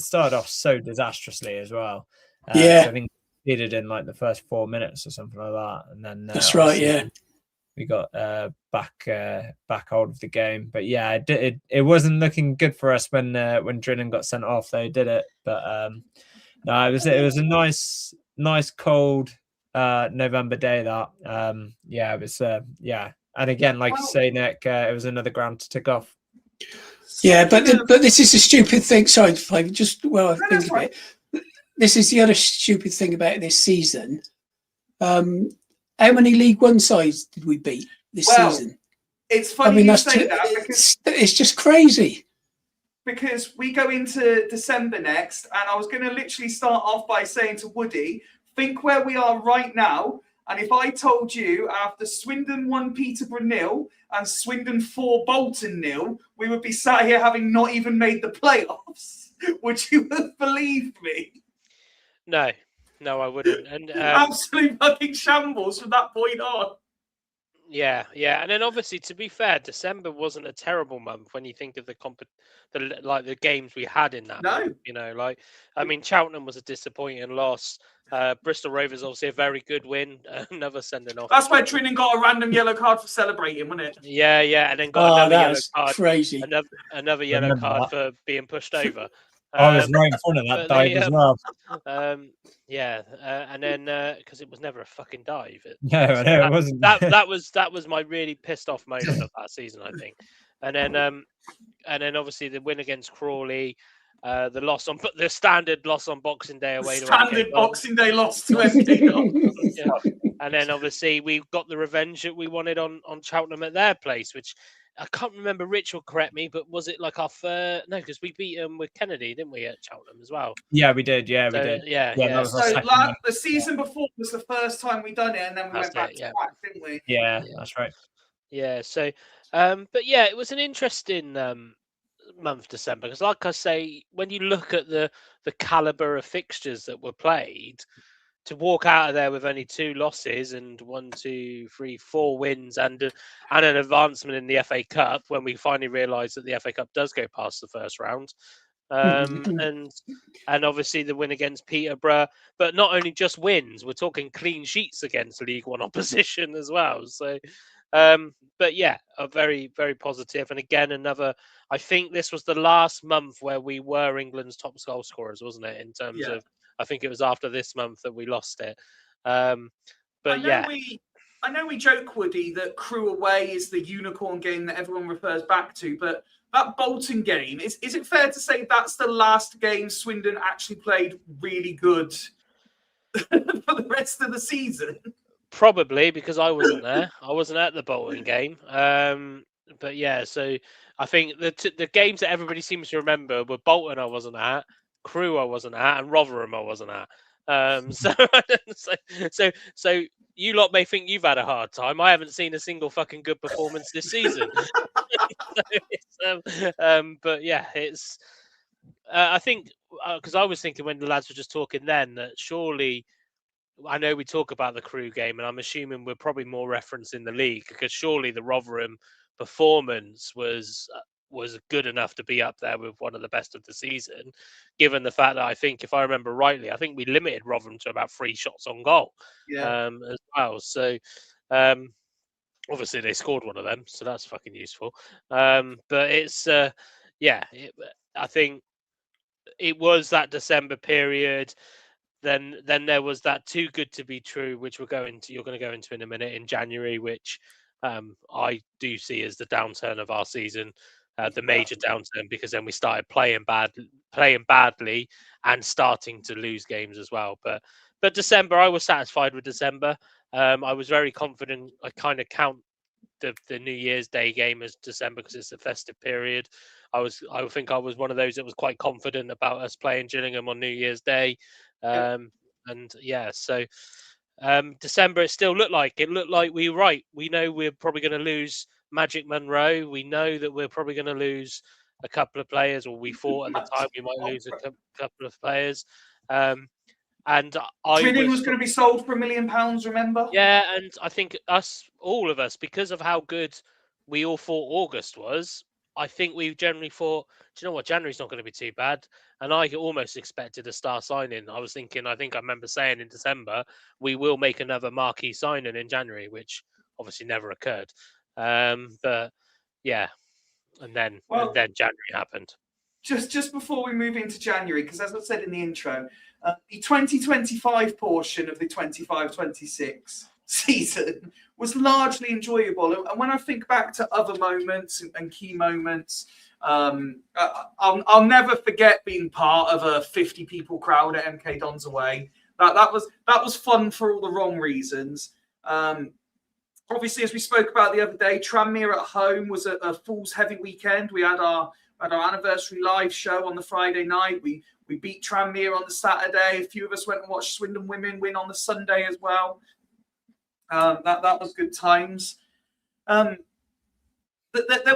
started off so disastrously as well. Yeah, so I think it did in like the first 4 minutes or something like that, and then that's right. Yeah, we got back hold of the game. But yeah, it wasn't looking good for us when Drennan got sent off. They did it, but no, it was a nice cold November day. That yeah, it was yeah. And again, like you say, Nick, it was another ground to tick off. Yeah, but this is a stupid thing. Sorry, I think of it. This is the other stupid thing about this season. How many League One sides did we beat this season? It's funny you say that because it's just crazy. Because we go into December next, and I was going to literally start off by saying to Woody, think where we are right now. And if I told you after Swindon 1 Peterborough 0 and Swindon 4 Bolton 0, we would be sat here having not even made the playoffs, would you have believed me? No, I wouldn't. And absolute fucking shambles from that point on. Yeah, and then obviously, to be fair, December wasn't a terrible month when you think of the games we had in that. No, month, you know, like I mean, Cheltenham was a disappointing loss. Bristol Rovers obviously a very good win. Another sending off. That's where Trinan got a random yellow card for celebrating, wasn't it? Yeah, and then got another yellow card. Crazy. Another yellow card for being pushed over. I was right in front of that dive as well. And then because it was never a fucking dive. It wasn't. That was my really pissed off moment of that season, I think. And then obviously the win against Crawley, the standard loss on Boxing Day away to standard Boxing Day loss to MK. And then obviously we got the revenge that we wanted on Cheltenham at their place, which I can't remember. Rich will correct me, but was it like our first? No, because we beat them with Kennedy, didn't we, at Cheltenham as well? Yeah, we did. Yeah, we did. Yeah. So the season before was the first time we done it, and then we went back to back, didn't we? Yeah, that's right. Yeah. So, but yeah, it was an interesting month, December, because like I say, when you look at the caliber of fixtures that were played, to walk out of there with only 2 losses and 4 wins and an advancement in the FA Cup, when we finally realised that the FA Cup does go past the first round, and obviously the win against Peterborough, but not only just wins, we're talking clean sheets against League One opposition as well. So, but yeah, a very, very positive. And again, I think this was the last month where we were England's top goal scorers, wasn't it? In terms of, I think it was after this month that we lost it. But I know we joke, Woody, that Crewe away is the unicorn game that everyone refers back to, but that Bolton game, is it fair to say that's the last game Swindon actually played really good for the rest of the season? Probably, because I wasn't there. I wasn't at the Bolton game. But yeah, so I think the games that everybody seems to remember were Bolton I wasn't at, Crewe I wasn't at, and Rotherham I wasn't at. So you lot may think you've had a hard time. I haven't seen a single fucking good performance this season. But yeah, it's. I think because I was thinking when the lads were just talking then that surely I know we talk about the Crew game, and I'm assuming we're probably more referencing the league, because surely the Rotherham performance was good enough to be up there with one of the best of the season, given the fact that I think, if I remember rightly, I think we limited Rotherham to about 3 shots on goal as well. So obviously they scored one of them, so that's fucking useful. But it's I think it was that December period. Then there was that too good to be true, which you're going to go into in a minute, in January, which I do see as the downturn of our season, the major downturn, because then we started playing badly and starting to lose games as well. But December, I was satisfied with December. I was very confident. I kind of count the New Year's Day game as December because it's a festive period. I think I was one of those that was quite confident about us playing Gillingham on New Year's Day. So December, it looked like we were right. We know we're probably going to lose Magic Monroe. We know that we're probably going to lose a couple of players, or we thought at the time we might lose a couple of players. And Drinning was going to be sold for £1 million, remember? Yeah, and I think all of us, because of how good we all thought August was, I think we generally thought, do you know what, January's not going to be too bad. And I almost expected a star signing. I think I remember saying in December, we will make another marquee signing in January, which obviously never occurred. But yeah, and then January happened. Just before we move into January, because as I said in the intro, the 2025 portion of the 25-26 season was largely enjoyable. And when I think back to other moments and key moments, I'll never forget being part of a 50 people crowd at MK Dons away. That was fun for all the wrong reasons. Obviously, as we spoke about the other day, Tranmere at home was a Fool's Heavy weekend. We had our anniversary live show on the Friday night. We beat Tranmere on the Saturday. A few of us went and watched Swindon Women win on the Sunday as well. That was good times. There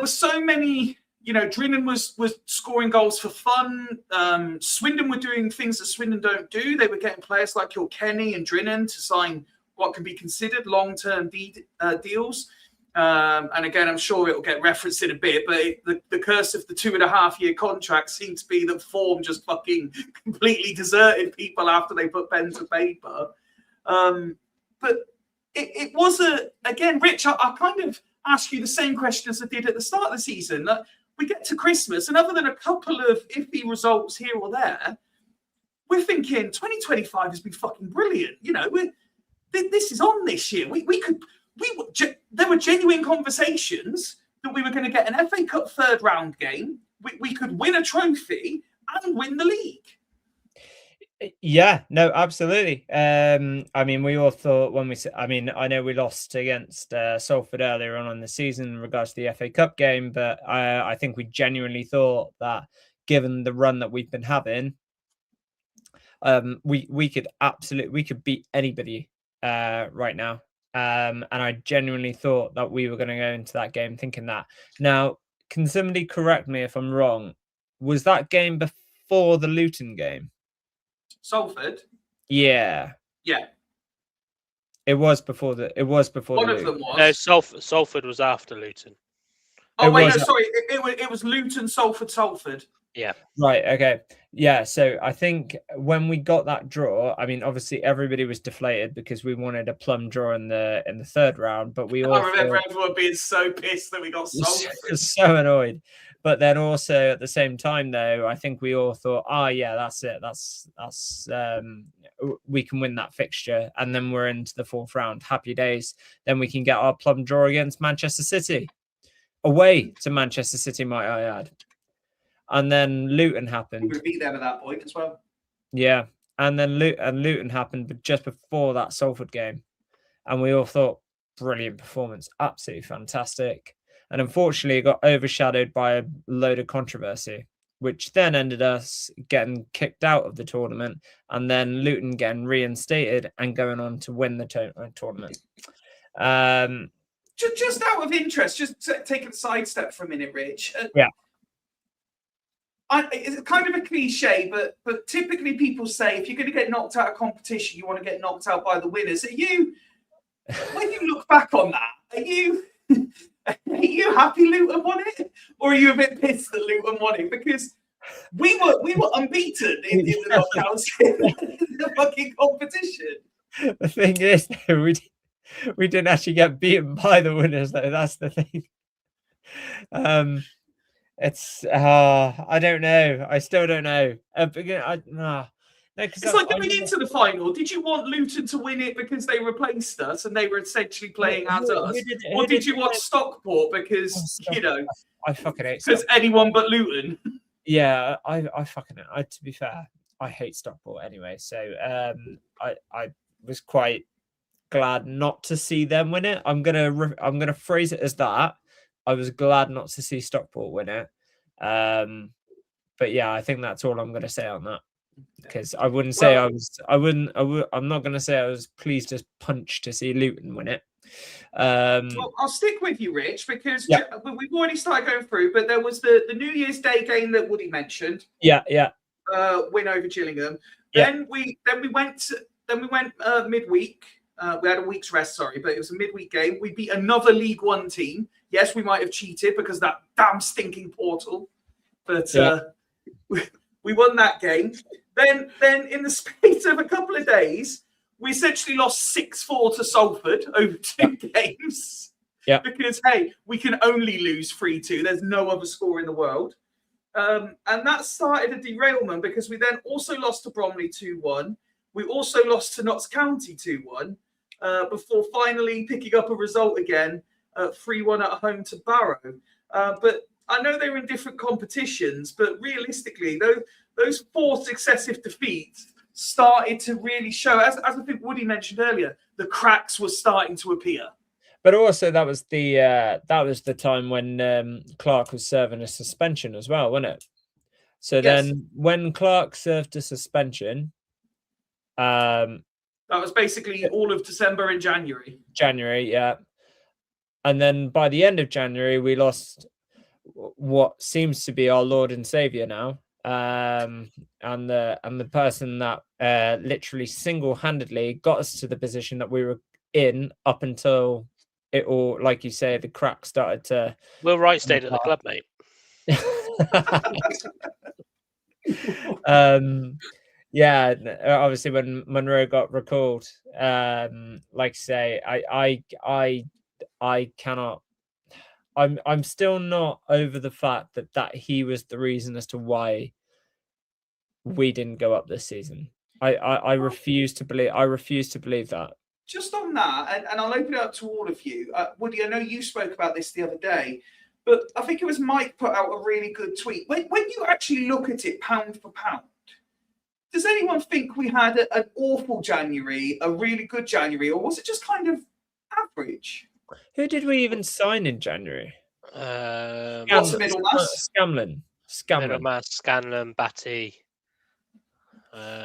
were so many, Drinnan was scoring goals for fun. Swindon were doing things that Swindon don't do. They were getting players like Kilkenny and Drinnan to sign what can be considered long-term deals. And again, I'm sure it'll get referenced in a bit, but the curse of the 2.5-year contract seemed to be that form just fucking completely deserted people after they put pen to paper. But it was again, Rich, I kind of ask you the same question as I did at the start of the season. We get to Christmas, and other than a couple of iffy results here or there, we're thinking 2025 has been fucking brilliant. This is on this year. There were genuine conversations that we were going to get an FA Cup third round game. We could win a trophy and win the league. Yeah, no, absolutely. We all thought I know we lost against Salford earlier on in the season in regards to the FA Cup game, but I think we genuinely thought that given the run that we've been having, we could beat anybody right now. And I genuinely thought that we were going to go into that game thinking that. Now, can somebody correct me if I'm wrong? Was that game before the Luton game? Salford? Yeah. Yeah. It was before one of them was. No, Salford was after Luton. Oh, wait, no, sorry. It was Luton, Salford. Yeah. Right. Okay. Yeah. So I think when we got that draw, obviously everybody was deflated because we wanted a plum draw in the third round, but we all I remember everyone being so pissed that we got Salford. So annoyed. But then also at the same time, though, I think we all thought, yeah, that's it. That's we can win that fixture, and then we're into the fourth round. Happy days. Then we can get our plum draw against Manchester City, away to Manchester City, might I add. And then Luton happened. We would beat them at that point as well. Yeah, and then Luton happened, but just before that Salford game, and we all thought, brilliant performance, absolutely fantastic. And unfortunately, it got overshadowed by a load of controversy, which then ended us getting kicked out of the tournament, and then Luton getting reinstated and going on to win the tournament. Just out of interest, just taking a sidestep for a minute, Rich. Yeah. it's kind of a cliche, but typically people say if you're going to get knocked out of competition, you want to get knocked out by the winners. When you look back on that, are you happy Luton won it, or are you a bit pissed that Luton won it? Because we were unbeaten in the knockouts in the fucking competition. The thing is, we didn't actually get beaten by the winners, though. That's the thing. It's I don't know. I still don't know. It's like going into the final. Did you want Luton to win it because they replaced us and they were essentially playing as us, or did you want Stockport because I fucking hate because anyone but Luton? Yeah, I fucking to be fair, I hate Stockport anyway. So I was quite glad not to see them win it. I'm gonna phrase it as that. I was glad not to see Stockport win it. But yeah, I think that's all I'm gonna say on that. Because I wouldn't say I'm not gonna say I was pleased as punch to see Luton win it. Well, I'll stick with you, Rich, because we've already started going through, but there was the New Year's Day game that Woody mentioned. Yeah. Win over Gillingham. Yeah. Then we went midweek. We had a week's rest, sorry, but it was a midweek game. We beat another League One team. Yes, we might have cheated because that damn stinking portal, but we won that game. Then in the space of a couple of days, we essentially lost 6-4 to Salford over 2 games. Yeah. Because, hey, we can only lose 3-2. There's no other score in the world. And that started a derailment because we then also lost to Bromley 2-1. We also lost to Notts County 2-1 before finally picking up a result again, 3-1 at home to Barrow. But I know they were in different competitions, but realistically, those 4 successive defeats started to really show, as I think Woody mentioned earlier, the cracks were starting to appear. But also that was the time when Clark was serving a suspension as well, wasn't it? So then when Clark served a suspension, that was basically all of December and January. Yeah. And then by the end of January, we lost what seems to be our Lord and Savior now. And the person that literally single-handedly got us to the position that we were in up until it all, like you say, the crack started to. Will Wright stayed at the club, mate. Yeah, obviously when Monroe got recalled, like I say, I cannot. I'm still not over the fact that he was the reason as to why we didn't go up this season. I refuse to believe. I refuse to believe that. Just on that, and I'll open it up to all of you. Woody, I know you spoke about this the other day, but I think it was Mike put out a really good tweet. When you actually look at it pound for pound, does anyone think we had an awful January, a really good January, or was it just kind of average? Who did we even sign in January? What's the middle mass? Scanlon. Middle mass, Scanlon, Batty.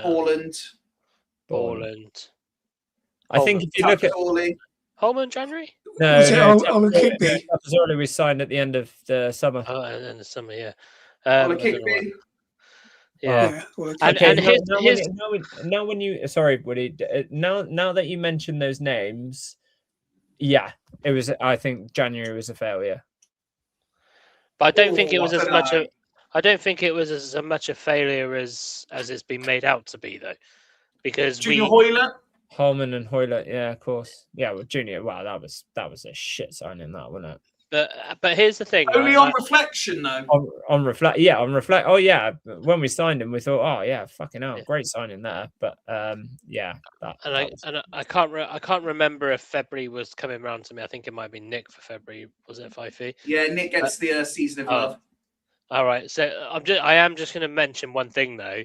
Borland. I think if you look at Holman January. No, Kigby. Absolutely, we signed at the end of the summer. Oh, and then the summer, yeah. Kigby. Yeah. Now when you sorry, Woody. Now that you mention those names, yeah, it was. I think January was a failure. But I don't think it was as much a. I don't think it was as much a failure as it's been made out to be, though, because Junior Hoyler. Holman and Hoyler, yeah, of course, yeah. Well, Junior, wow, that was a shit signing, that, wasn't it? But here's the thing. Only on reflection, though. On reflect. Oh, yeah. When we signed him, we thought, oh, yeah, fucking hell, great signing there. But yeah. I can't remember if February was coming round to me. I think it might have been Nick for February. Was it Fifey? Yeah, Nick gets the season of love. All right. So I am just going to mention one thing though.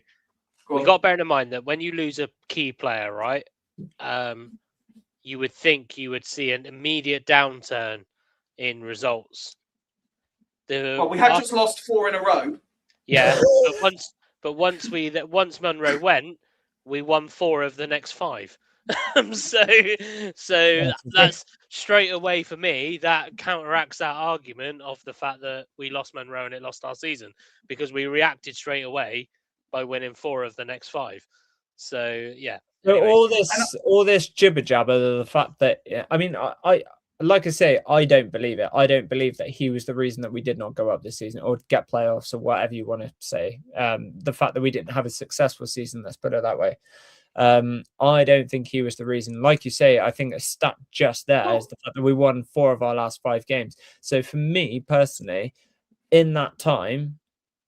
We got to bear in mind that when you lose a key player, right? You would think you would see an immediate downturn in results. We had just lost 4 in a row. Yeah, but once Monroe went, we won 4 of the next 5. So that's straight away for me. That counteracts that argument of the fact that we lost Monroe and it lost our season, because we reacted straight away by winning 4 of the next 5. So yeah. So Anyway. all this jibber jabber, the fact that I mean, I like I say, I don't believe it. I don't believe that he was the reason that we did not go up this season or get playoffs or whatever you want to say. The fact that we didn't have a successful season, let's put it that way. I don't think he was the reason. Like you say, I think a stat just there is the fact that we won 4 of our last 5 games. So for me personally, in that time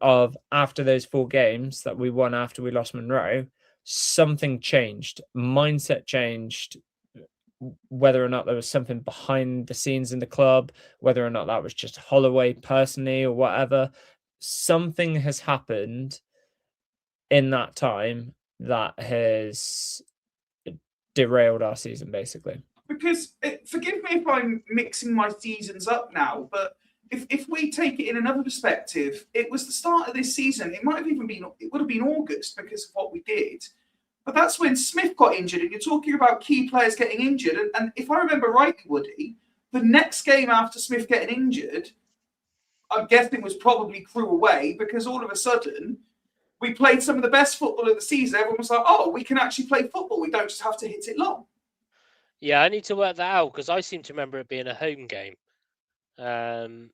of after those 4 games that we won after we lost Monroe, something changed, mindset changed, whether or not there was something behind the scenes in the club, whether or not that was just Holloway personally or whatever, something has happened in that time that has derailed our season, basically. Because, forgive me if I'm mixing my seasons up now, but if we take it in another perspective, it was the start of this season. It might have even been, it would have been August because of what we did. But that's when Smith got injured, and you're talking about key players getting injured. And if I remember rightly, Woody, the next game after Smith getting injured, I'm guessing it was probably Crewe away, because all of a sudden we played some of the best football of the season. Everyone was like, oh, we can actually play football. We don't just have to hit it long. Yeah, I need to work that out, because I seem to remember it being a home game. And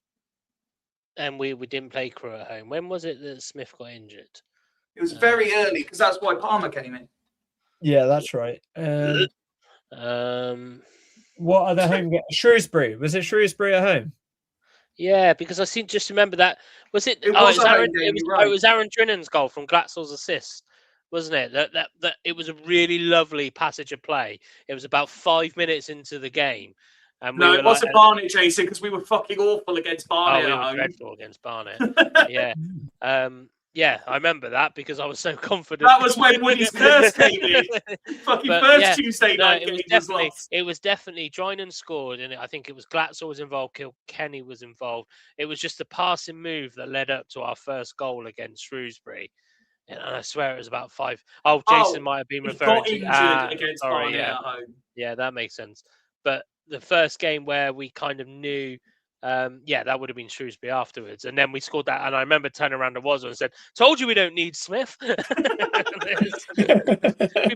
we didn't play Crewe at home. When was it that Smith got injured? It was very early, because that's why Palmer came in. Yeah, that's right. What other home game? Shrewsbury. Was it Shrewsbury at home? Yeah, because I seem just remember that. Was it? It was Aaron, it was Aaron Drinnan's goal from Glatzel's assist, wasn't it? That it was a really lovely passage of play. It was about 5 minutes into the game. And no, it wasn't Barnet, Jason, because we were fucking awful against Barnet. We were dreadful against Barnet. Yeah. Yeah, I remember that because I was so confident. That was when Woody's curse came in. Fucking first Tuesday night game was lost. It was definitely Drinan scored, and I think it was Glatzel was involved, Kilkenny was involved. It was just a passing move that led up to our first goal against Shrewsbury. And I swear it was about 5. Oh, Jason might have been referring to against Barnet at home. Yeah, that makes sense. But the first game where we kind of knew, that would have been Shrewsbury afterwards. And then we scored that. And I remember turning around to Wazza and said, told you we don't need Smith. We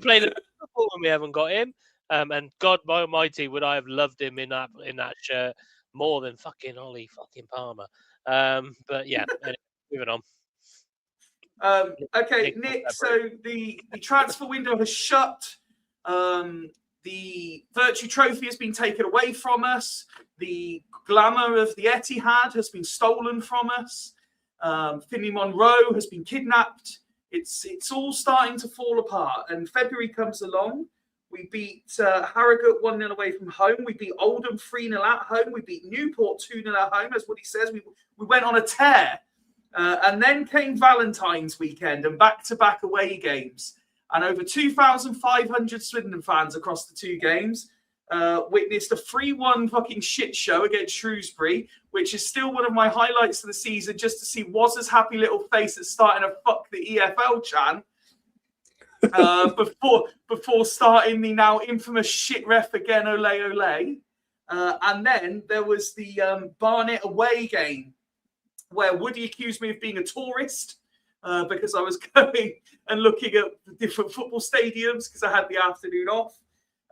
played football when we haven't got him. And God almighty, would I have loved him in that shirt more than fucking Ollie fucking Palmer. But yeah, anyway, moving on. Okay, Nick, so the transfer window has shut. The Virtue Trophy has been taken away from us. The glamour of the Etihad has been stolen from us. Finley Monroe has been kidnapped. It's all starting to fall apart. And February comes along. We beat Harrogate 1-0 away from home. We beat Oldham 3-0 at home. We beat Newport 2-0 at home, as Woody says. We went on a tear. And then came Valentine's weekend and back-to-back away games. And over 2,500 Swindon fans across the 2 games witnessed a 3-1 fucking shit show against Shrewsbury, which is still one of my highlights of the season, just to see Wazza's happy little face at starting a fuck the EFL chant before starting the now infamous shit ref again, ole ole. And then there was the Barnet away game, where Woody accused me of being a tourist because I was going and looking at the different football stadiums because I had the afternoon off.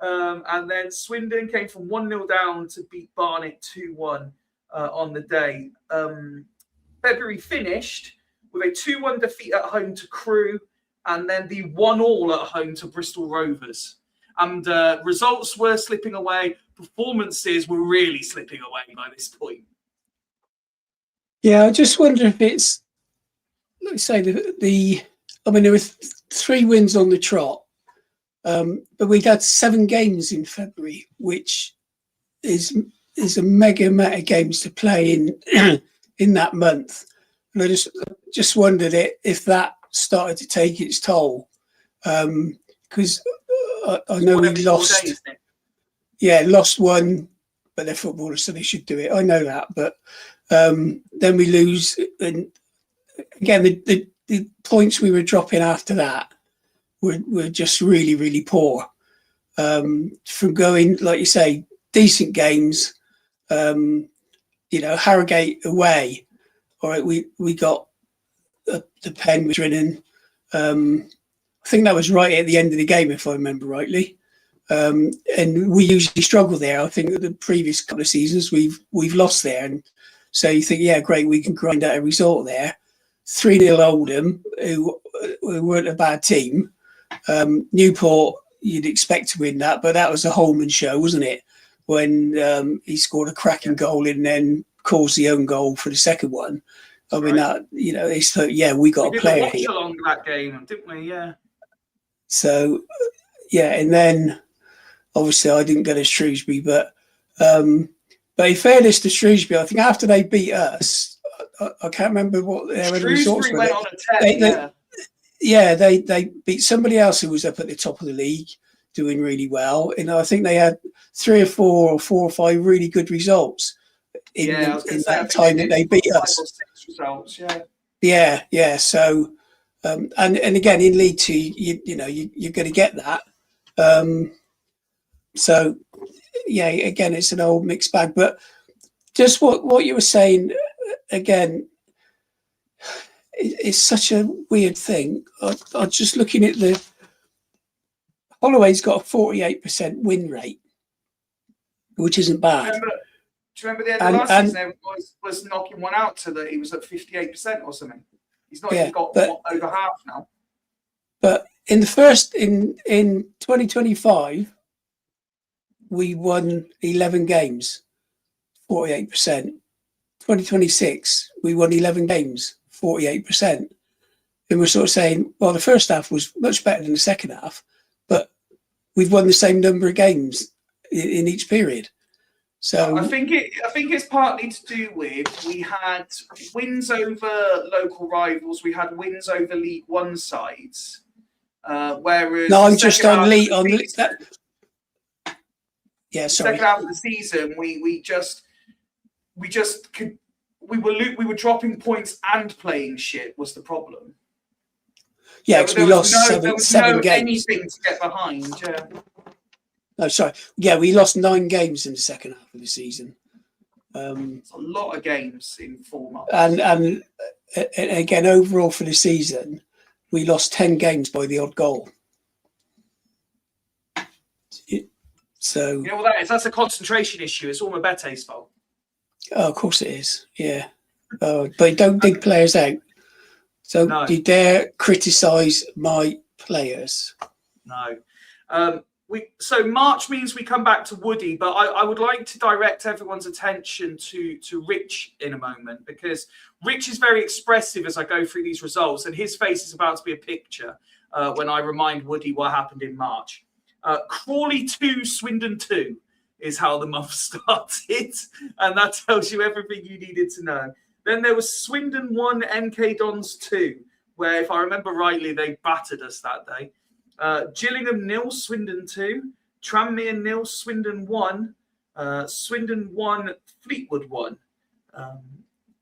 And then Swindon came from 1-0 down to beat Barnet 2-1 on the day. February finished with a 2-1 defeat at home to Crewe and then the 1-1 at home to Bristol Rovers. And results were slipping away. Performances were really slipping away by this point. Yeah, I just wonder if it's, let's say, I mean, there were 3 wins on the trot, but we'd had 7 games in February, which is a mega amount of games to play in that month. And I just wondered if that started to take its toll, because I know we lost. Lost 1, but they're footballers, so they should do it. I know that, but then we lose, and again the points we were dropping after that were just really, really poor. from going, like you say, decent games. Harrogate away. All right, we got the pen was ridden. I think that was right at the end of the game, if I remember rightly. And we usually struggle there. I think that the previous couple of seasons we've lost there, and so you think, yeah, great, we can grind out a result there. 3-0 Oldham, who weren't a bad team. Newport, you'd expect to win that, but that was a Holman show, wasn't it? When he scored a cracking goal and then caused the own goal for the second one. I mean, that, it's like, yeah, we got a player here. Along that game, didn't we? Yeah. So, yeah, and then obviously I didn't go to Shrewsbury, but in fairness to Shrewsbury, I think after they beat us, I can't remember what their results were. Went on a 10, they beat somebody else who was up at the top of the league, doing really well. And I think they had 3 or 4 or 4 or 5 really good results in that time that they beat us. 5 or 6 results, yeah. So, and again in League 2, you're going to get that. So, yeah, again, it's an old mixed bag. But just what you were saying again, it's such a weird thing. I'm just looking at the Holloway's got a 48% win rate, which isn't bad. Do you remember the end of last season? Was knocking one out to that he was at 58% or something. He's not even got over half now. But in 2025, we won 11 games, 48%. 2026, we won 11 games, 48%. And we're sort of saying, well, the first half was much better than the second half, but we've won the same number of games in each period. So I think it's partly to do with we had wins over local rivals, we had wins over League One sides. Whereas no, I'm just on League. Yeah, sorry. Second half of the season, we were dropping points and playing shit was the problem. Yeah, because we lost seven games. Anything to get behind. Yeah. No, sorry. Yeah, we lost 9 games in the second half of the season. It's a lot of games in 4 months. And again, overall for the season, we lost 10 games by the odd goal. So what that is? That's a concentration issue. It's all Mabete's fault. Oh, of course it is. Yeah. But don't dig players out. So you dare criticise my players? No. So March means we come back to Woody, but I would like to direct everyone's attention to Rich in a moment, because Rich is very expressive as I go through these results, and his face is about to be a picture when I remind Woody what happened in March. Crawley 2, Swindon 2 is how the month started, and that tells you everything you needed to know. Then there was Swindon 1, MK Dons 2, where, if I remember rightly, they battered us that day. Gillingham 0, Swindon 2, Tranmere 0, Swindon 1, Swindon 1, Fleetwood 1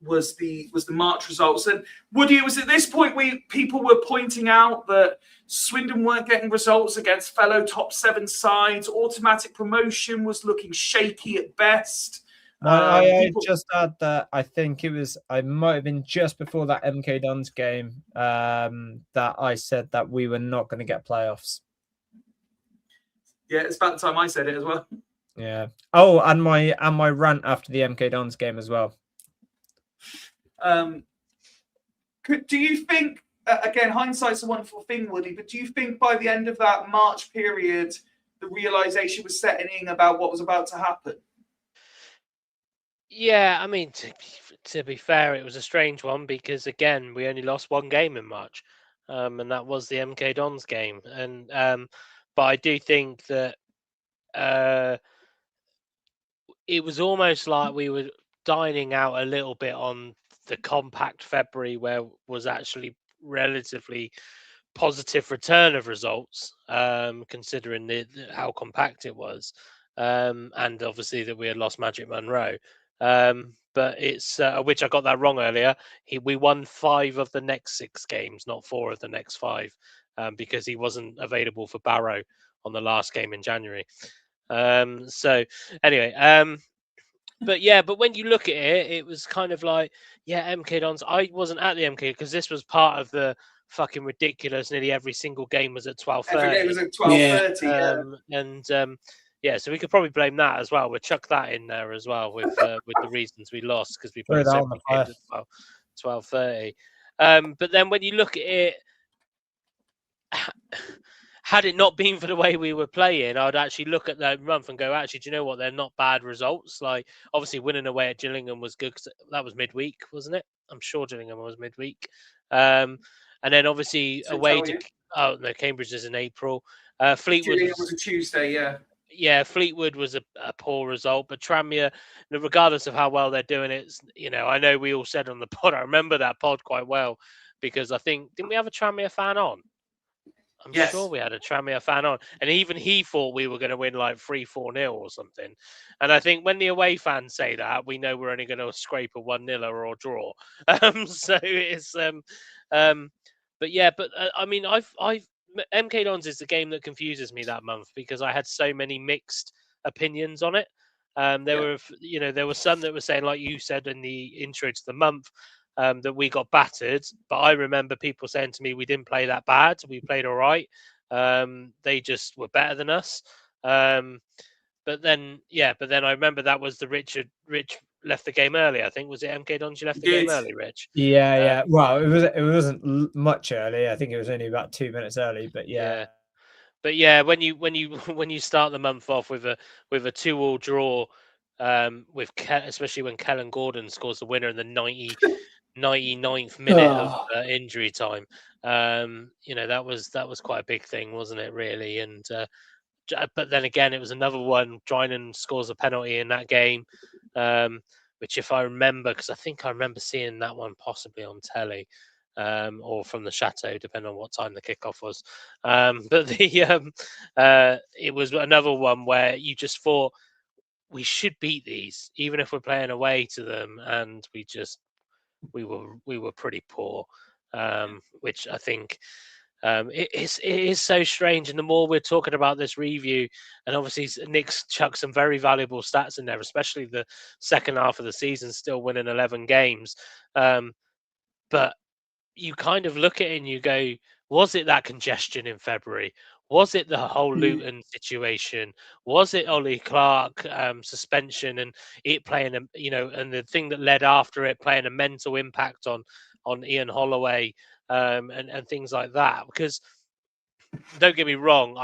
was the March results. And Woody, it was at this point people were pointing out that Swindon weren't getting results against fellow top 7 sides. Automatic promotion was looking shaky at best. I just add that I think I might have been just before that MK Dons game that I said that we were not going to get playoffs. Yeah, it's about the time I said it as well. Yeah. Oh, and my rant after the MK Dons game as well. Do you think, again, hindsight's a wonderful thing, Woody, but do you think by the end of that March period, the realization was setting in about what was about to happen? Yeah, I mean, to be fair, it was a strange one because, again, we only lost 1 game in March, and that was the MK Dons game. And but I do think that it was almost like we were dining out a little bit on the compact February, where was actually relatively positive return of results, considering how compact it was, and obviously that we had lost Magic Monroe. But it's which I got that wrong earlier. We won 5 of the next 6 games, not 4 of the next 5, because he wasn't available for Barrow on the last game in January. So anyway, but when you look at it, it was kind of like, yeah, MK Dons. I wasn't at the MK because this was part of the fucking ridiculous. Nearly every single game was at 12:30. Every game was at 12:30. Yeah, so we could probably blame that as well. We'll chuck that in there as well with the reasons we lost, because we Throw played that so on many the games at 12:30. But then when you look at it, had it not been for the way we were playing, I'd actually look at that month and go, actually, do you know what? They're not bad results. Like, obviously, winning away at Gillingham was good, 'cause that was midweek, wasn't it? I'm sure Gillingham was midweek. And then obviously So away tell to you. Cambridge is in April. Gillingham Fleetwood was a Tuesday, yeah. yeah, Fleetwood was a poor result, but Tranmere, regardless of how well they're doing, it's, you know, I know we all said on the pod, I remember that pod quite well, because I think, didn't we have a Tranmere fan on? I'm Yes. sure we had a Tranmere fan on, and even he thought we were going to win like 3-4-0 or something. And I think when the away fans say that, we know we're only going to scrape a 1-0 or draw. So it's but yeah, but I mean, I've MK Dons is the game that confuses me that month, because I had so many mixed opinions on it. There were, you know, there were some that were saying, like you said in the intro to the month, that we got battered. But I remember people saying to me, we didn't play that bad. We played all right. They just were better than us. But then I remember that was the Rich left the game early. I think, was it MK Dons you left the game early, Rich? Yeah. Well, it wasn't much early. I think it was only about 2 minutes early. But yeah. But yeah, when you start the month off with a 2-2 draw, especially when Kellen Gordon scores the winner in the 99th minute of injury time, you know, that was quite a big thing, wasn't it? Really, and but then again, it was another one. Drynan scores a penalty in that game, which, if I remember, because I think I remember seeing that one possibly on telly, or from the Chateau, depending on what time the kickoff was. But it was another one where you just thought, we should beat these, even if we're playing away to them, and we were pretty poor, which I think. It is so strange, and the more we're talking about this review, and obviously Nick's chucked some very valuable stats in there, especially the second half of the season, still winning 11 games. But you kind of look at it and you go, was it that congestion in February? Was it the whole Luton situation? Was it Ollie Clark suspension and it playing a, you know, and the thing that led after it playing a mental impact on Ian Holloway, and things like that? Because don't get me wrong,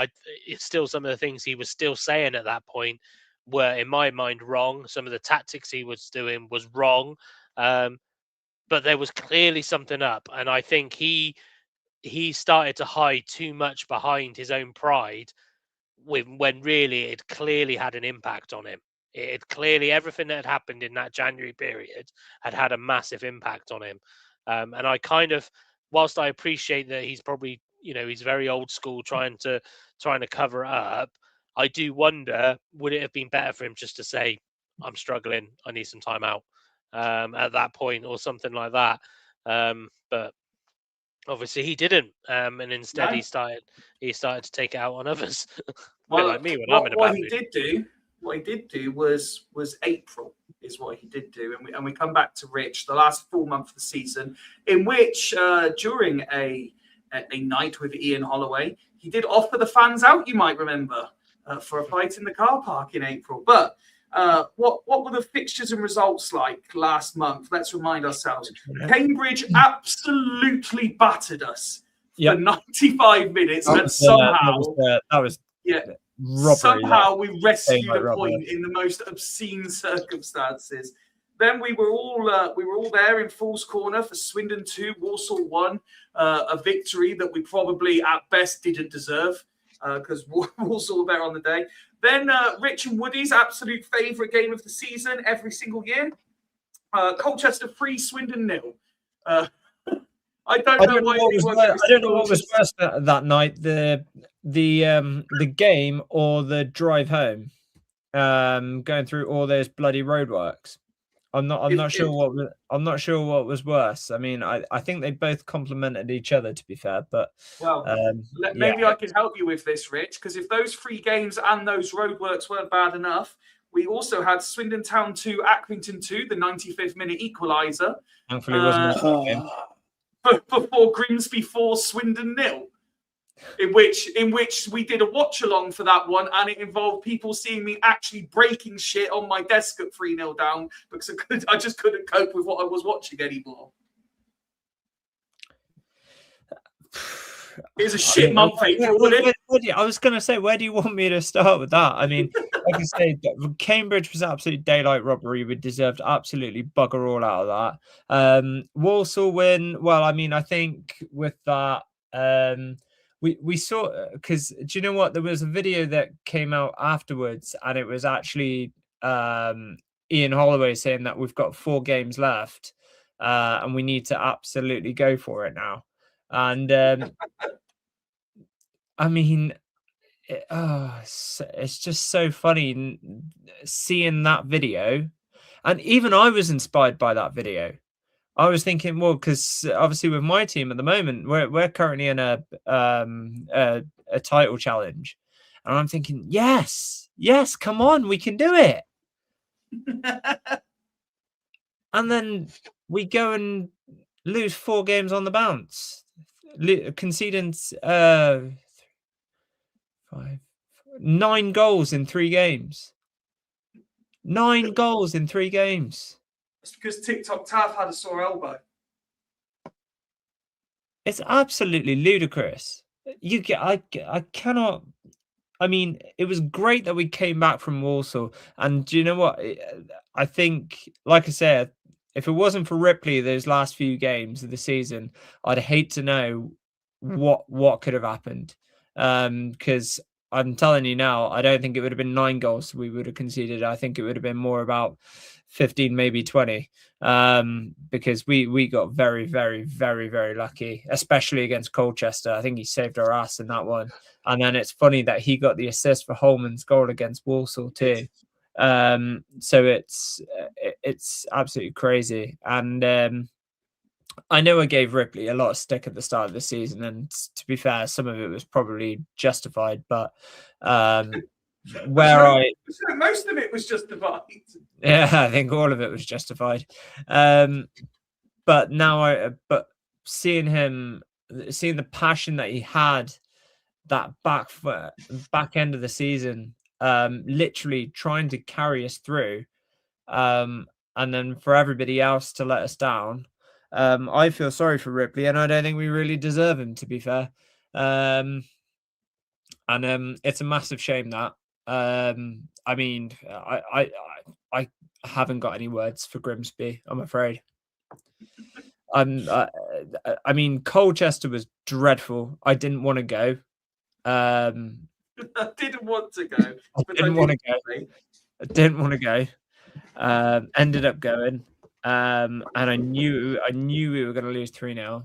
it's still some of the things he was still saying at that point were, in my mind, wrong. Some of the tactics he was doing was wrong, but there was clearly something up, and I think he started to hide too much behind his own pride, when really it clearly had an impact on him. It clearly, everything that had happened in that January period had a massive impact on him. And I kind of, whilst I appreciate that he's probably, you know, he's very old school trying to cover it up, I do wonder, would it have been better for him just to say, I'm struggling, I need some time out, at that point, or something like that. But obviously he didn't, and instead he started to take it out on others. Well, like me when I'm in a bad mood. What he did do was April is what he did do, and we come back to Rich, the last full month of the season, in which during a night with Ian Holloway, he did offer the fans out. You might remember, for a fight in the car park in April. But what were the fixtures and results like last month? Let's remind ourselves. Cambridge absolutely battered us for 95 minutes, and somehow somehow we rescued a point in the most obscene circumstances. Then we were all there in Fool's Corner for Swindon 2, Walsall 1, a victory that we probably at best didn't deserve, because Walsall were there on the day. Then Rich and Woody's absolute favourite game of the season every single year, Colchester 3, Swindon 0. I don't know what was worse that night, the game or the drive home, going through all those bloody roadworks. I'm not If- sure if- I'm not sure what was worse. I mean, I think they both complemented each other, to be fair. But Well, yeah, maybe I can help you with this, Rich, because if those 3 games and those roadworks weren't bad enough, we also had Swindon Town 2, Accrington 2, the 95th minute equaliser, thankfully it wasn't that game. before Grimsby 4, Swindon 0. In which we did a watch along for that one, and it involved people seeing me actually breaking shit on my desk at 3-0 down because I just couldn't cope with what I was watching anymore. It was a shit month, April, wasn't it? I was going to say, where do you want me to start with that? I mean, like I say, Cambridge was absolute daylight robbery. We deserved absolutely bugger all out of that. Walsall win. Well, I mean, I think with that, we saw, because do you know what? There was a video that came out afterwards, and it was actually Ian Holloway saying that we've got 4 games left, and we need to absolutely go for it now. And I mean, it's just so funny seeing that video, and even I was inspired by that video. I was thinking, well, because obviously with my team at the moment, we're currently in a title challenge, and I'm thinking, yes, come on, we can do it. And then we go and lose 4 games on the bounce, conceding 9 goals in 3 games. 9 goals in 3 games. It's because TikTok Tav had a sore elbow. It's absolutely ludicrous. I cannot. I mean, it was great that we came back from Walsall, and do you know what? I think, like I said, if it wasn't for Ripley those last few games of the season, I'd hate to know what could have happened. Because I'm telling you now, I don't think it would have been 9 goals we would have conceded. I think it would have been more about 15, maybe 20. Because we got very, very, very, very lucky, especially against Colchester. I think he saved our ass in that one. And then it's funny that he got the assist for Holman's goal against Walsall too. So it's absolutely crazy. And I know I gave Ripley a lot of stick at the start of the season, and to be fair, some of it was probably justified, but most of it was justified. Yeah, I think all of it was justified. But now but seeing the passion that he had, that back end of the season, literally trying to carry us through, and then for everybody else to let us down. I feel sorry for Ripley, and I don't think we really deserve him, to be fair. And it's a massive shame that. I mean, I haven't got any words for Grimsby, I'm afraid. I mean, Colchester was dreadful. I didn't want to go. I didn't want to go. I didn't want to go. Ended up going. And I knew we were going to lose 3-0.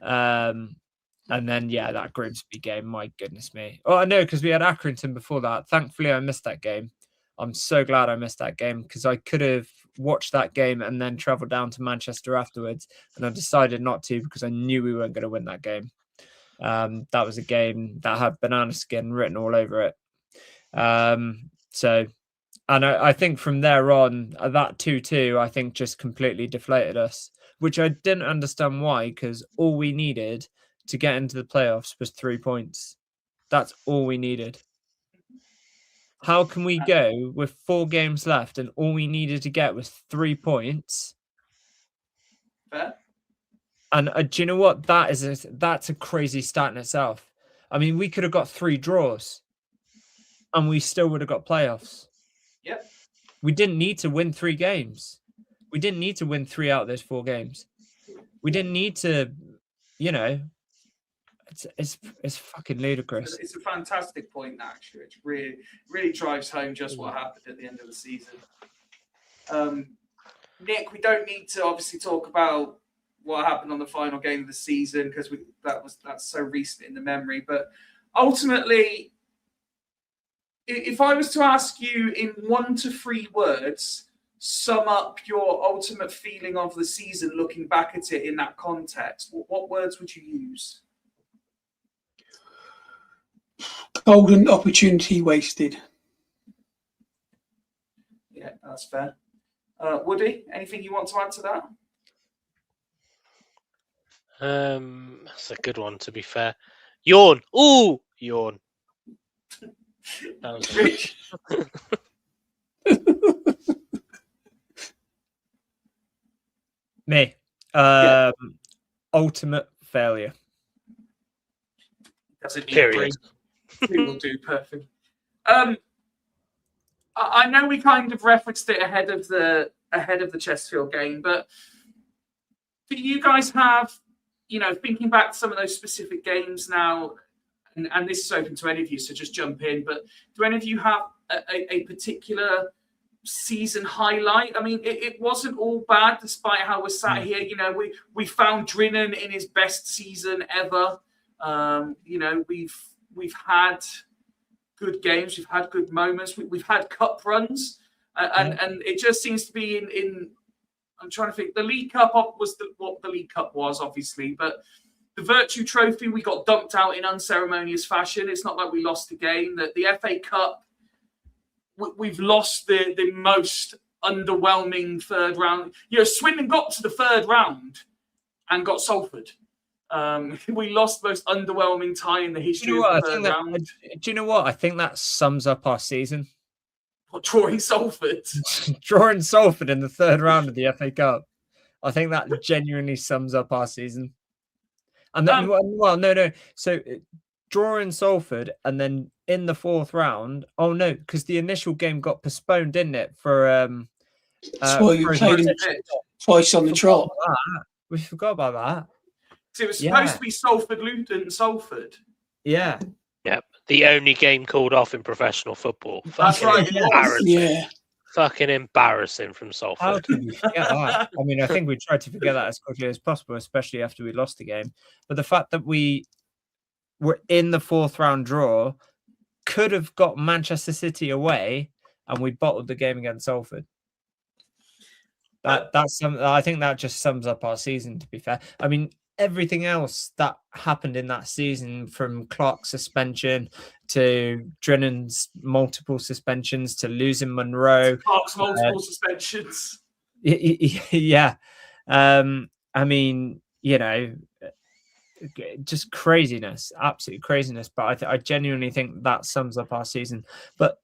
And then, yeah, that Grimsby game, my goodness me. Oh, I know, because we had Accrington before that. Thankfully, I missed that game. I'm so glad I missed that game, because I could have watched that game and then travelled down to Manchester afterwards. And I decided not to, because I knew we weren't going to win that game. That was a game that had banana skin written all over it. And I think from there on, that 2-2, I think just completely deflated us, which I didn't understand why, because all we needed to get into the playoffs was 3 points. That's all we needed. How can we go with 4 games left and all we needed to get was 3 points? Fair. And do you know what? That's a crazy stat in itself. I mean, we could have got 3 draws and we still would have got playoffs. Yep. We didn't need to win 3 games. We didn't need to win 3 out of those 4 games. We didn't need to, it's fucking ludicrous. It's a fantastic point, actually. It really drives home just what happened at the end of the season. Nick, we don't need to obviously talk about what happened on the final game of the season, because that's so recent in the memory. But ultimately, if I was to ask you in 1 to 3 words, sum up your ultimate feeling of the season, looking back at it in that context, what words would you use? Golden opportunity wasted. Yeah, that's fair. Woody, anything you want to add to that? That's a good one, to be fair. Yawn. Ooh, yawn. That was Rich? Me. Yeah. Ultimate failure. That's a Period. We will do perfect. I know we kind of referenced it ahead of the Chesterfield game, but do you guys have, thinking back to some of those specific games now, and this is open to any of you, so just jump in, but do any of you have a particular season highlight? I mean, it wasn't all bad despite how we're sat here. We found Drinan in his best season ever. We've had good games, we've had good moments, we've had cup runs, and it just seems to be in I'm trying to think. The League Cup was what the League Cup was, obviously, but the Virtue Trophy, we got dumped out in unceremonious fashion. It's not like we lost the game. The FA Cup, we've lost the most underwhelming third round. Swindon got to the third round and got Salford. We lost the most underwhelming tie in the history of the third round. Do you know what? I think that sums up our season. Drawing Salford. Drawing Salford in the third round of the FA Cup. I think that genuinely sums up our season. And then, no. So drawing Salford and then in the fourth round. Oh no, because the initial game got postponed, didn't it? For that's why you played him twice on the trot. We forgot about that. So it was supposed to be Salford, Luton, Salford. Yeah. Yep. The only game called off in professional football. That's right. Embarrassing. Fucking embarrassing from Salford. How could we forget that? I mean, I think we tried to forget that as quickly as possible, especially after we lost the game. But the fact that we were in the fourth round draw, could have got Manchester City away, and we bottled the game against Salford. I think that just sums up our season, to be fair. I mean, everything else that happened in that season, from Clark's suspension to Drennan's multiple suspensions to losing Monroe. Clark's multiple suspensions. Yeah. I mean, just craziness, absolute craziness. But I genuinely think that sums up our season. But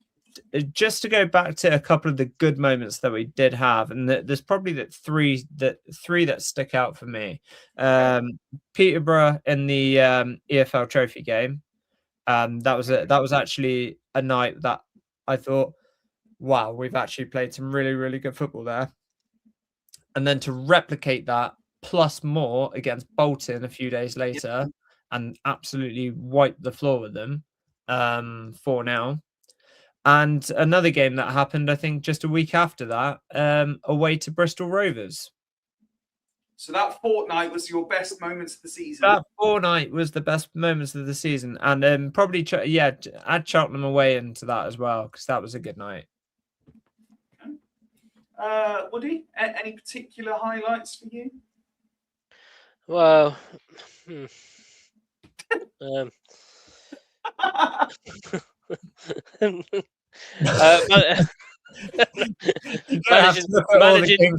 just to go back to a couple of the good moments that we did have, and there's probably three that stick out for me. Peterborough in the EFL Trophy game. That was actually a night that I thought, wow, we've actually played some really, really good football there. And then to replicate that plus more against Bolton a few days later and absolutely wipe the floor with them 4-0. And another game that happened, I think, just a week after that, away to Bristol Rovers. So that fortnight was your best moments of the season? That fortnight was the best moments of the season. And probably, add Cheltenham away into that as well, because that was a good night. Okay. Woody, any particular highlights for you? Well,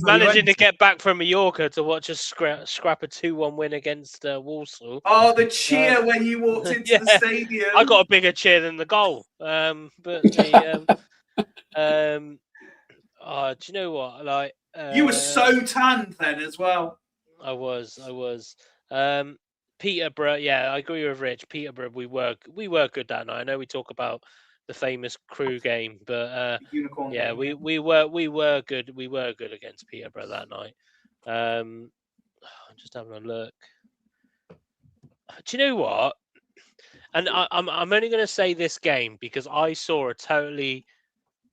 managing to get back from Mallorca to watch us scrap a 2-1 win against Walsall. Oh, the cheer when you walked into the stadium! I got a bigger cheer than the goal. Do you know what? Like, you were so tanned then as well. I was. Peterborough, yeah, I agree with Rich. Peterborough, we were good that night. I know we talk about the famous Crew game, but yeah, game, we were good. We were good against Peterborough that night. I'm just having a look. Do you know what? And I'm only going to say this game because I saw a totally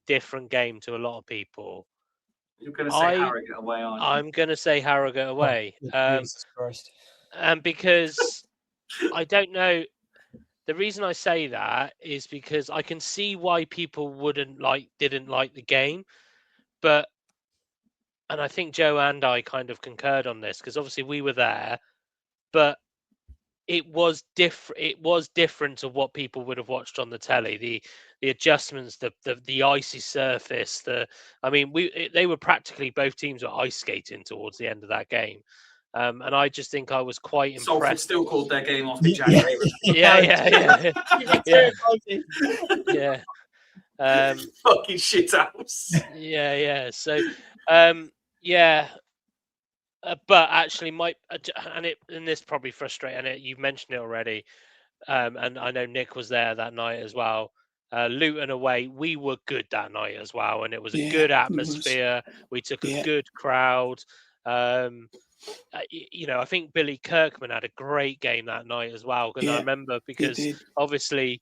different game to a lot of people. You're going to say Harrogate away, aren't you? I'm going to say Harrogate away. Jesus Christ. And because I don't know, the reason I say that is because I can see why people didn't like the game, but I think Joe and I kind of concurred on this, because obviously we were there, but it was different. It was different to what people would have watched on the telly. The adjustments, the icy surface. I mean, they were practically, both teams were ice skating towards the end of that game, and I just think I was quite Salford impressed. still called their game off in January. Yeah. Fucking shit house. Yeah. So, yeah. But actually, and this probably frustrates, and you've mentioned it already, and I know Nick was there that night as well. Luton away, we were good that night as well, and it was a good atmosphere. We took a good crowd. I think Billy Kirkman had a great game that night as well, because I remember, because obviously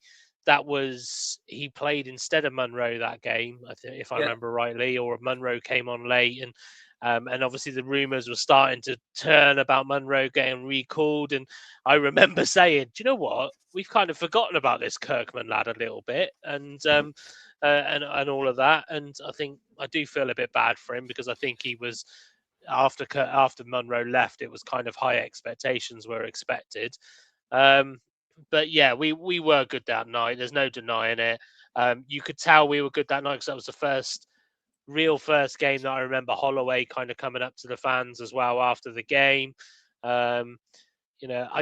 he played instead of Munro that game, if I remember rightly, or Munro came on late, and obviously the rumours were starting to turn about Munro getting recalled. And I remember saying, do you know what? We've kind of forgotten about this Kirkman lad a little bit, and all of that. And I think I do feel a bit bad for him, because I think he was, after Munro left, it was kind of high expectations were expected. But yeah, we were good that night. There's no denying it. You could tell we were good that night, because that was the real first game that I remember Holloway kind of coming up to the fans as well after the game. I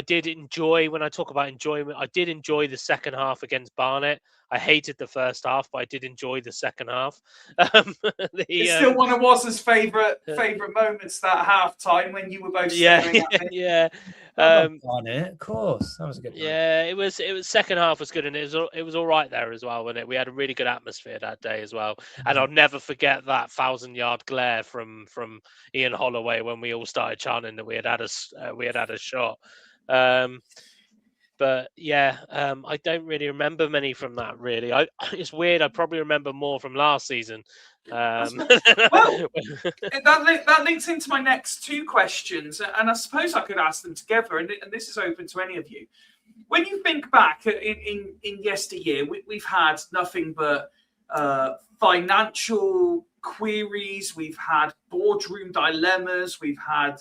did enjoy, when I talk about enjoyment, I did enjoy the second half against Barnet. I hated the first half, but I did enjoy the second half. It's still one of Waz's favourite moments, that half time when you were both staring at me. Yeah. Barnet, of course, that was a good night. Yeah, it was second half was good, and it was all right there as well, wasn't it? We had a really good atmosphere that day as well, and I'll never forget that 1,000-yard glare from Ian Holloway when we all started chanting that we had had a shot. But yeah, I don't really remember many from that. Really, it's weird. I probably remember more from last season. Well, that links into my next two questions, and I suppose I could ask them together. And this is open to any of you. When you think back in yesteryear, we've had nothing but financial queries. We've had boardroom dilemmas. We've had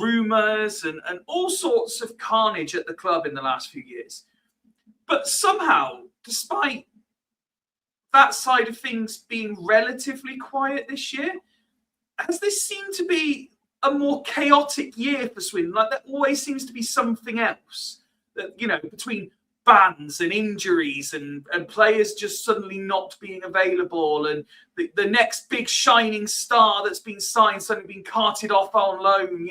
rumours and all sorts of carnage at the club in the last few years. But somehow, despite that side of things being relatively quiet this year, has this seemed to be a more chaotic year for Swindon? Like, there always seems to be something else, that, between bans and injuries and players just suddenly not being available, and the next big shining star that's been signed suddenly being carted off on loan.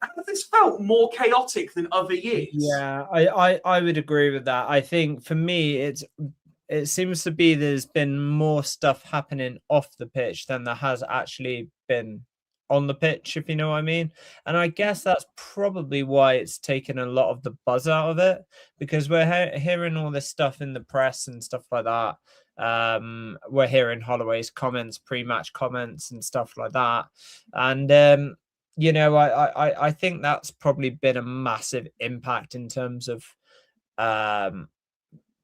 Has this felt more chaotic than other years? Yeah, I would agree with that. I think for me, it seems to be there's been more stuff happening off the pitch than there has actually been on the pitch, if you know what I mean. And I guess that's probably why it's taken a lot of the buzz out of it, because we're hearing all this stuff in the press and stuff like that. We're hearing Holloway's comments, pre-match comments and stuff like that. And, I think that's probably been a massive impact in terms of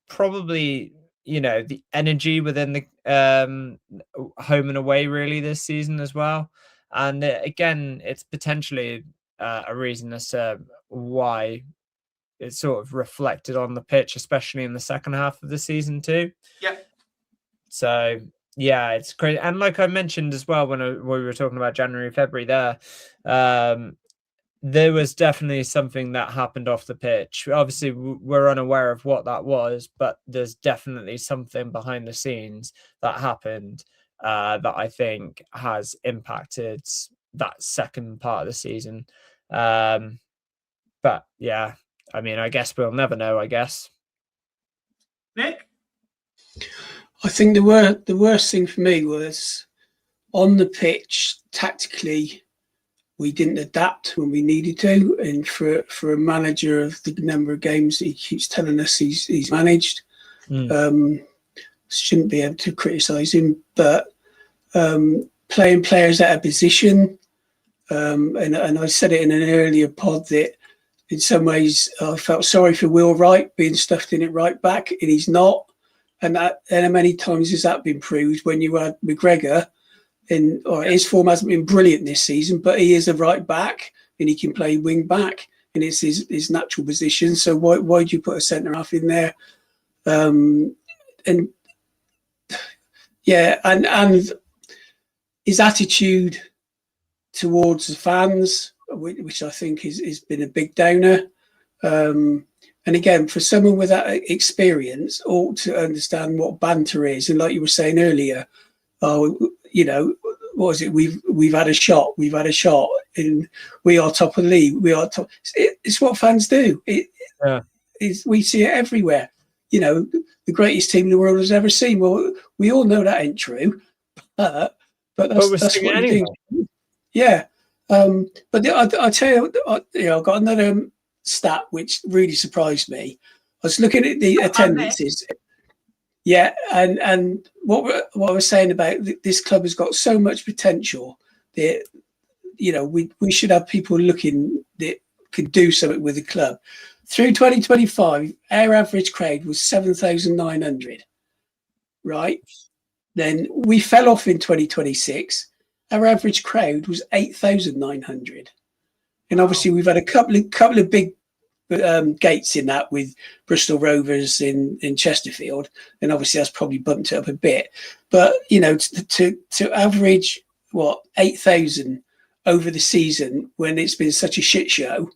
probably, the energy within the home and away really this season as well. And again, it's potentially a reason as to why it's sort of reflected on the pitch, especially in the second half of the season too. Yeah. So yeah, it's crazy. And like I mentioned as well, when we were talking about January, February there was definitely something that happened off the pitch. Obviously, we're unaware of what that was, but there's definitely something behind the scenes that happened that I think has impacted that second part of the season. But yeah, I mean, I guess we'll never know, I guess. Nick? I think the worst thing for me was on the pitch, tactically, we didn't adapt when we needed to. And for a manager of the number of games that he keeps telling us he's managed, shouldn't be able to criticise him. But playing players out of position, and I said it in an earlier pod that in some ways I felt sorry for Will Wright being stuffed in at right back, and he's not. And how many times has that been proved when you had McGregor His form hasn't been brilliant this season, but he is a right back and he can play wing back, and it's his natural position. So why do you put a centre half in there? And his attitude towards the fans, which I think has been a big downer. And again, for someone with that experience, ought to understand what banter is. And like you were saying earlier, what was it? We've had a shot, and we are top of the league. We are top. It's what fans do. We see it everywhere. The greatest team the world has ever seen. Well, we all know that ain't true, but that's what you do. Yeah. But I tell you, I've got another stat which really surprised me. I was looking at the attendances. Yeah, and what I was saying about this club has got so much potential that we should have people looking that could do something with the club. Through 2025, our average crowd was 7,900. Right, then we fell off in 2026. Our average crowd was 8,900, and obviously we've had a couple of big gates in that with Bristol Rovers in Chesterfield, and obviously that's probably bumped it up a bit. But to average 8,000 over the season when it's been such a shit show,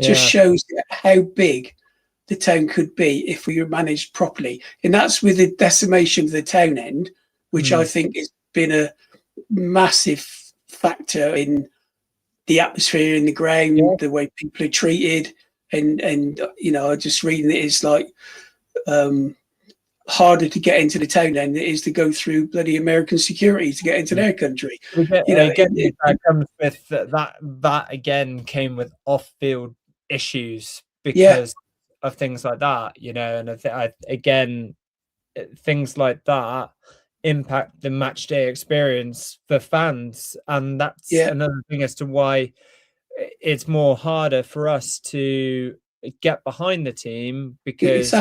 just shows how big the town could be if we were managed properly. And that's with the decimation of the town end, which I think has been a massive factor in the atmosphere in the ground, the way people are treated. And just reading it is like harder to get into the town end than it is to go through bloody American security to get into their country. That comes with that again came with off-field issues because of things like that, and again, things like that impact the match day experience for fans, and that's another thing as to why it's more harder for us to get behind the team, because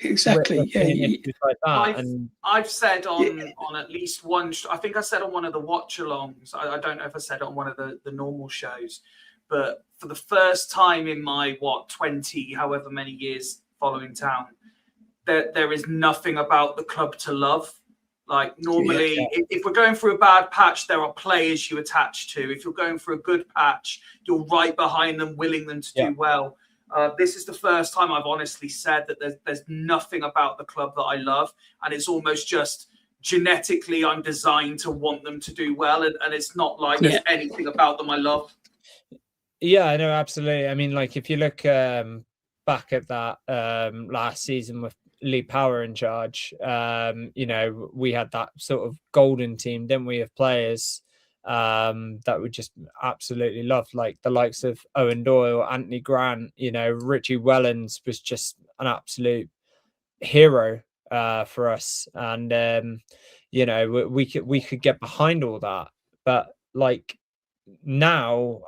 exactly. Like that. I've said on at least one. I think I said on one of the watch-alongs. I don't know if I said it on one of the normal shows, but for the first time in my 20 however many years following town, there is nothing about the club to love. Like normally, if we're going through a bad patch, there are players you attach to. If you're going through a good patch, you're right behind them, willing them to do well. This is the first time I've honestly said that there's nothing about the club that I love, and it's almost just genetically I'm designed to want them to do well, and it's not like there's anything about them I love. Yeah, I know, absolutely. I mean, like if you look back at that last season with Lee Power in charge, we had that sort of golden team, didn't we, of players that we just absolutely loved, like the likes of Owen Doyle, Anthony Grant, Richie Wellens was just an absolute hero for us, and we could get behind all that. But like now,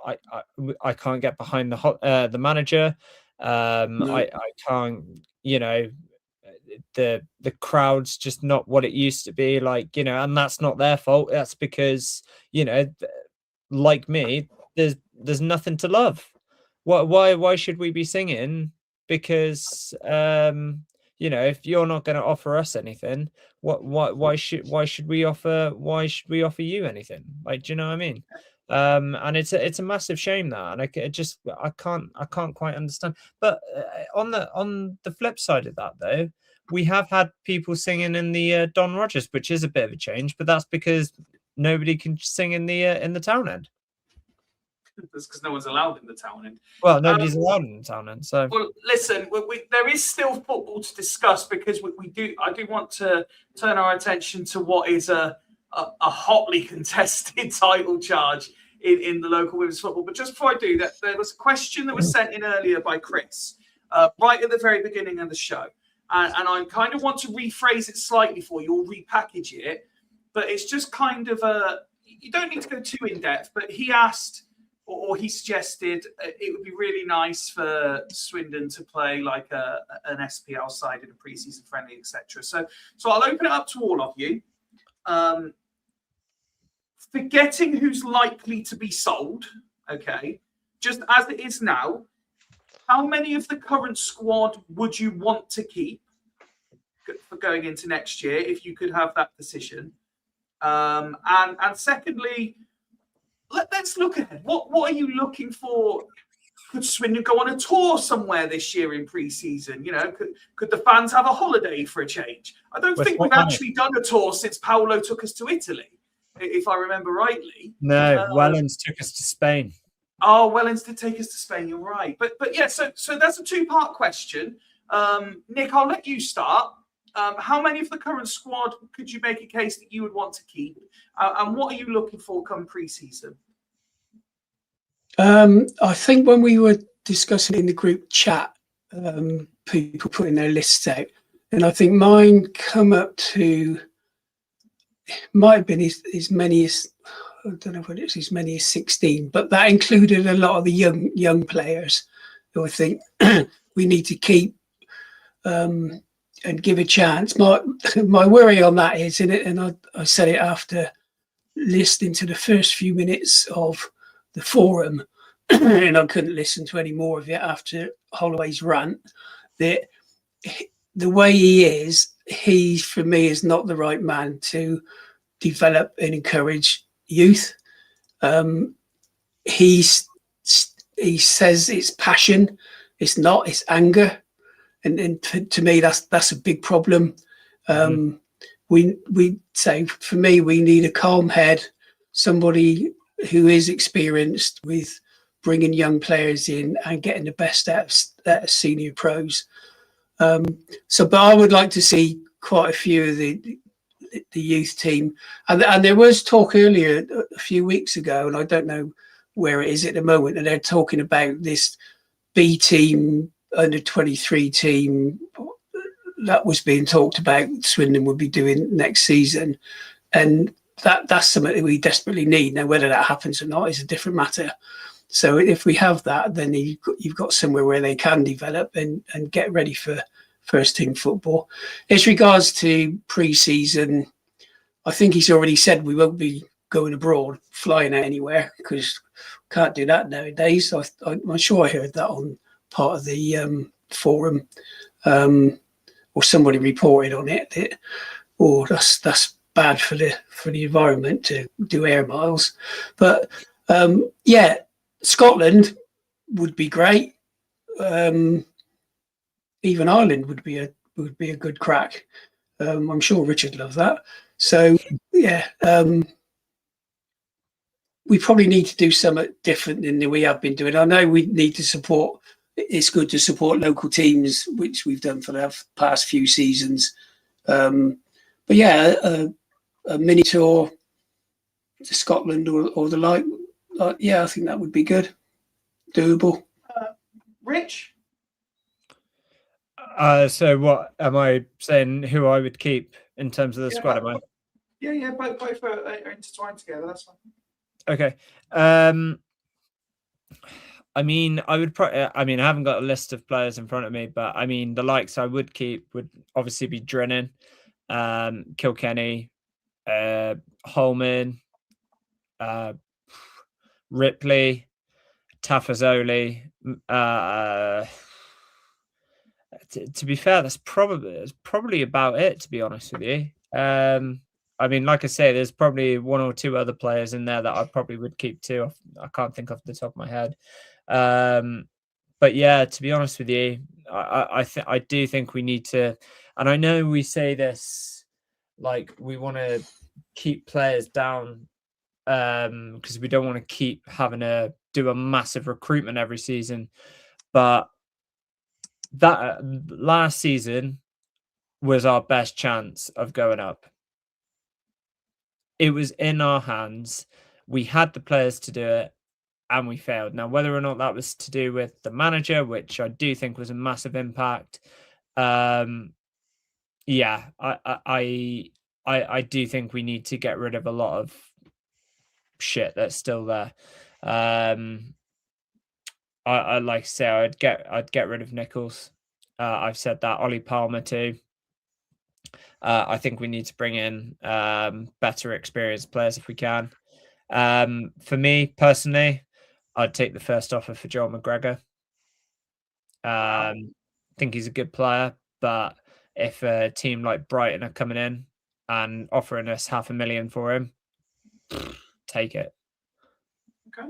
I can't get behind the manager. I can't, the crowd's just not what it used to be, and that's not their fault. That's because like me, there's nothing to love. Why should we be singing? Because if you're not going to offer us anything, why should we offer you anything? Like, do you know what I mean? And it's a massive shame that, and I can't quite understand. But on the flip side of that, though, we have had people singing in the Don Rogers, which is a bit of a change, but that's because nobody can sing in the town end. That's because no one's allowed in the town end. Well, nobody's allowed in the town end. So, well, listen, there is still football to discuss, because I do want to turn our attention to what is a hotly contested title charge in the local women's football. But just before I do that, there was a question that was sent in earlier by Chris, right at the very beginning of the show. And I kind of want to rephrase it slightly for you, or repackage it. But it's just kind of you don't need to go too in depth, but he asked, or he suggested, it would be really nice for Swindon to play like an SPL side in a preseason friendly, etc. So I'll open it up to all of you. forgetting who's likely to be sold, okay, just as it is now, how many of the current squad would you want to keep for going into next year if you could have that decision? And secondly, let's look ahead. What are you looking for? Could Swindon go on a tour somewhere this year in pre-season? You know, could the fans have a holiday for a change? I don't think we've actually done a tour since Paolo took us to Italy, if I remember rightly. No, Wellens took us to Spain. Oh, Wellens did take us to Spain. You're right, but yeah. So that's a two-part question. Nick, I'll let you start. How many of the current squad could you make a case that you would want to keep, and what are you looking for come pre-season? I think when we were discussing in the group chat, people putting their lists out, and I think mine come up to, might have been as many as, I don't know what it's as many as 16, but that included a lot of the young players who I think we need to keep and give a chance. My worry on that is, and I said it after listening to the first few minutes of the forum, and I couldn't listen to any more of it after Holloway's rant, that the way he for me is not the right man to develop and encourage youth. He says it's passion, it's not, it's anger, and to me that's a big problem. We say, for me, we need a calm head, somebody who is experienced with bringing young players in and getting the best out of senior pros. But I would like to see quite a few of the youth team. And there was talk earlier, a few weeks ago, and I don't know where it is at the moment, and they're talking about this B team, under 23 team that was being talked about Swindon would be doing next season. And that's something that we desperately need. Now, whether that happens or not is a different matter. So if we have that, then you've got somewhere where they can develop and get ready for first team football. As regards to pre-season, I think he's already said we won't be going abroad, flying out anywhere, because we can't do that nowadays. I'm sure I heard that on part of the forum, or somebody reported on it that, that's bad for the environment to do air miles. But yeah, Scotland would be great. Even Ireland would be a good crack. I'm sure Richard loves that. So yeah, we probably need to do something different than we have been doing. I know we need to support. It's good to support local teams, which we've done for the past few seasons. But yeah, a mini tour to Scotland or the like. Yeah, I think that would be good, doable. Rich? So what am I saying? Who I would keep in terms of the squad? Am I? Yeah. Both are intertwined together. That's fine. Okay. I mean, I haven't got a list of players in front of me, but I mean, the likes I would keep would obviously be Drennan, Kilkenny, Holman, Ripley, Tafazoli. To be fair, that's probably about it, to be honest with you. I mean, like I say, there's probably one or two other players in there that I probably would keep too. I can't think off the top of my head. But yeah, to be honest with you, I do think we need to, and I know we say this like we want to keep players down because we don't want to keep having to do a massive recruitment every season. But that last season was our best chance of going up. It was in our hands. We had the players to do it, and we failed. Now, whether or not that was to do with the manager, which I do think was a massive impact, yeah, I do think we need to get rid of a lot of shit that's still there. I like to say I'd get rid of Nichols. I've said that. Ollie Palmer too. I think we need to bring in better experienced players if we can. For me personally, I'd take the first offer for Joel McGregor. I think he's a good player, but if a team like Brighton are coming in and offering us $500,000 for him, take it. Okay.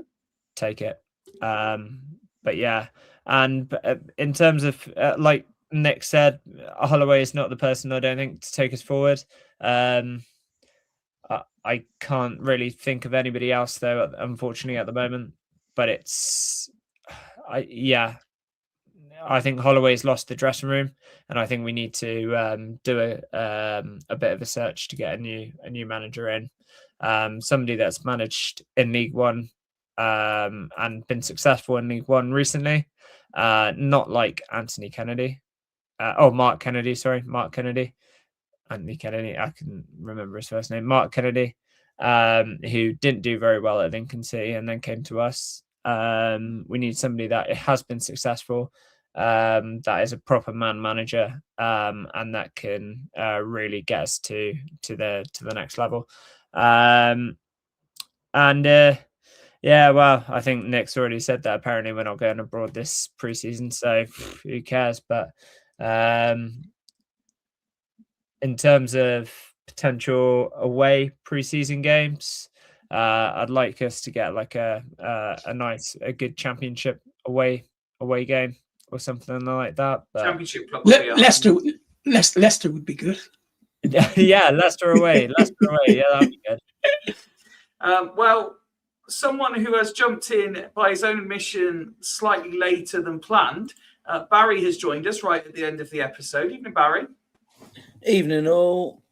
Take it. But yeah, and in terms of like Nick said, Holloway is not the person, I don't think, to take us forward. I can't really think of anybody else though, unfortunately, at the moment. But I think Holloway's lost the dressing room, and I think we need to do a bit of a search to get a new manager in, somebody that's managed in League One and been successful in League One recently, not like Anthony Kennedy. Mark Kennedy. Sorry, Mark Kennedy. Anthony Kennedy. I can remember his first name. Mark Kennedy, who didn't do very well at Lincoln City and then came to us. We need somebody that has been successful, that is a proper man manager, and that can really get us to the next level. Yeah, well, I think Nick's already said that apparently we're not going abroad this preseason, so who cares? But in terms of potential away preseason games, I'd like us to get like a good championship away game or something like that. But Championship probably. Leicester would be good. yeah, Leicester away. Yeah, that'd be good. Well, someone who has jumped in by his own admission slightly later than planned, Barry has joined us right at the end of the episode. Evening, Barry. Evening, all.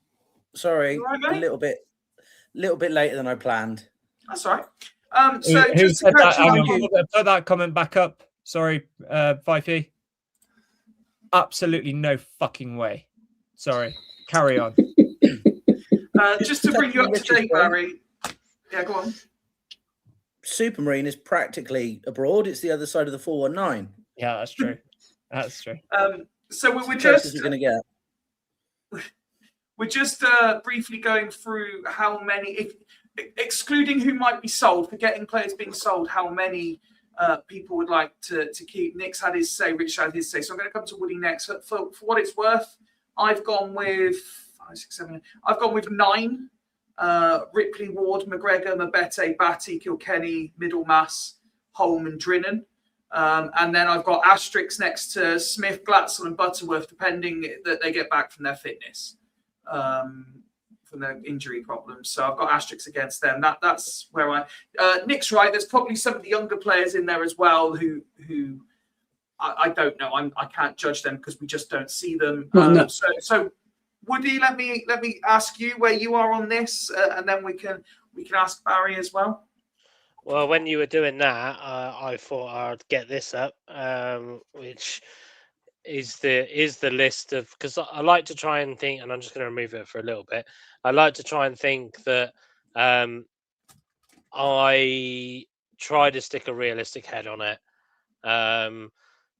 Sorry, right, a little bit later than I planned. That's all right. So Who just said to that? catch you, Put that comment back up. Sorry, Fifey. Absolutely no fucking way. Sorry. Carry on. just to bring you up to date, Barry. Yeah, go on. Supermarine is practically abroad. It's the other side of the 419. Yeah, that's true. That's true. So we're just you're going to get. We're just briefly going through how many, excluding who might be sold, forgetting players being sold, how many people would like to keep. Nick's had his say, Rich had his say. So I'm going to come to Woody next. For what it's worth, I've gone with 5, 6, 7. I've gone with 9. Ripley, Ward, McGregor, Mabete, Batty, Kilkenny, Middlemass, Holm and Drinnen. And then I've got asterisks next to Smith, Glatzel and Butterworth, depending that they get back from their fitness, from their injury problems. So I've got asterisks against them. That's where Nick's right. There's probably some of the younger players in there as well who I don't know. I can't judge them because we just don't see them. No. So Woody, let me ask you where you are on this, and then we can ask Barry as well. Well, when you were doing that, I thought I'd get this up, which is the list of, because I like to try and think, and I'm just going to remove it for a little bit. I like to try and think that I try to stick a realistic head on it,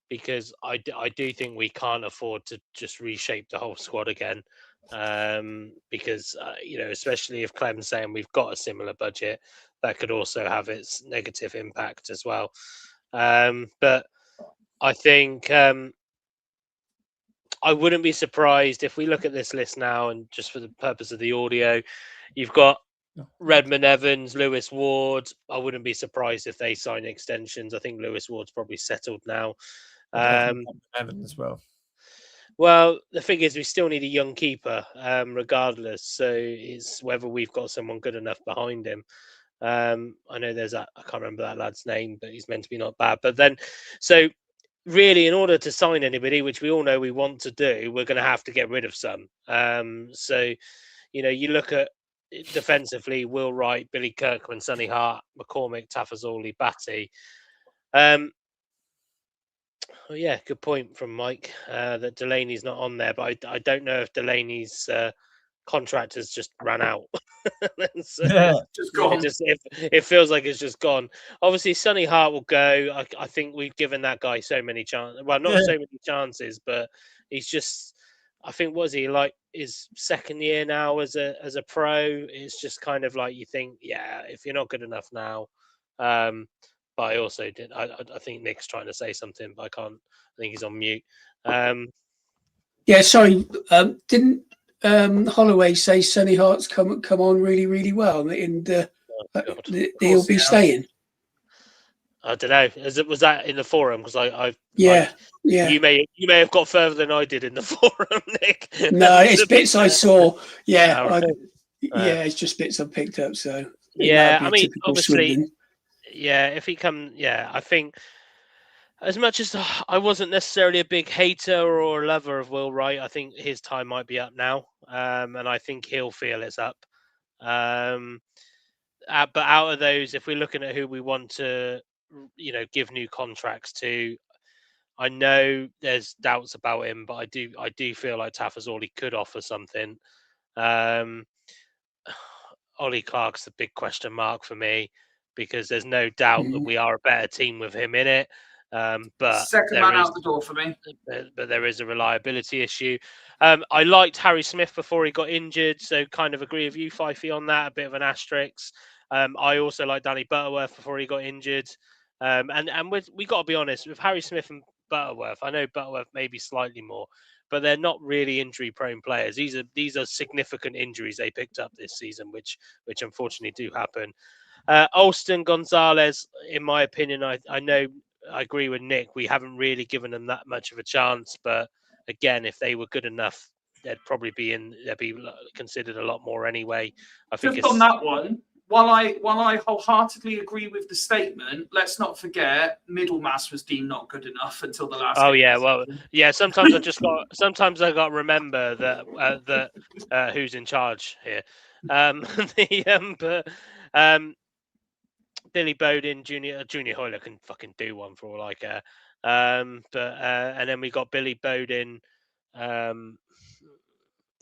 because I do think we can't afford to just reshape the whole squad again, because especially if Clem's saying we've got a similar budget, that could also have its negative impact as well. But I think I wouldn't be surprised if we look at this list now, and just for the purpose of the audio, you've got Redmond Evans, Lewis Ward. I wouldn't be surprised if they sign extensions. I think Lewis Ward's probably settled now. Evans as well. Well, the thing is, we still need a young keeper, regardless. So it's whether we've got someone good enough behind him. I know there's I can't remember that lad's name, but he's meant to be not bad. But then, so really, in order to sign anybody, which we all know we want to do, we're going to have to get rid of some. So, you look at defensively, Will Wright, Billy Kirkman, Sonny Hart, McCormick, Tafazoli, Batty. Oh yeah, good point from Mike, that Delaney's not on there, but I don't know if Delaney's contract has just ran out. So, Just gone. It feels like it's just gone. Obviously, Sonny Hart will go. I think we've given that guy so many chances. Well, not so many chances, but he's just I think was he like his second year now as a pro. It's just kind of like you think, yeah, if you're not good enough now. But I also did. I think Nick's trying to say something, but I can't. I think he's on mute. Yeah, sorry. Didn't Holloway say Sonny Hart's come on really, really well, and God. he'll be staying? I don't know. Was that in the forum? Because I Yeah, yeah. You may have got further than I did in the forum, Nick. No, it's bits I saw. Yeah, Right. yeah, it's just bits I picked up. So yeah, I mean, obviously, Swindon. yeah. If he I think as much as I wasn't necessarily a big hater or a lover of Will Wright, I think his time might be up now, and I think he'll feel it's up. But out of those, if we're looking at who we want to, give new contracts to, I know there's doubts about him, but I do feel like Taffer's all he could offer something. Ollie Clark's the big question mark for me because there's no doubt that we are a better team with him in it. But second man out the door for me. But there is a reliability issue. I liked Harry Smith before he got injured, so kind of agree with you, Fifey, on that. A bit of an asterisk. I also like Danny Butterworth before he got injured. And we got to be honest with Harry Smith and Butterworth. I know Butterworth maybe slightly more, but they're not really injury-prone players. These are significant injuries they picked up this season, which unfortunately do happen. Alston Gonzalez, in my opinion, I know I agree with Nick. We haven't really given them that much of a chance, but again, if they were good enough, they'd be considered a lot more anyway. I think just on that one. While I wholeheartedly agree with the statement, let's not forget Middlemass was deemed not good enough until the last. Oh yeah, well, yeah. Sometimes I got to remember that who's in charge here. Billy Bowden, Junior Hoyler can fucking do one for all I care. And then we got Billy Bowden.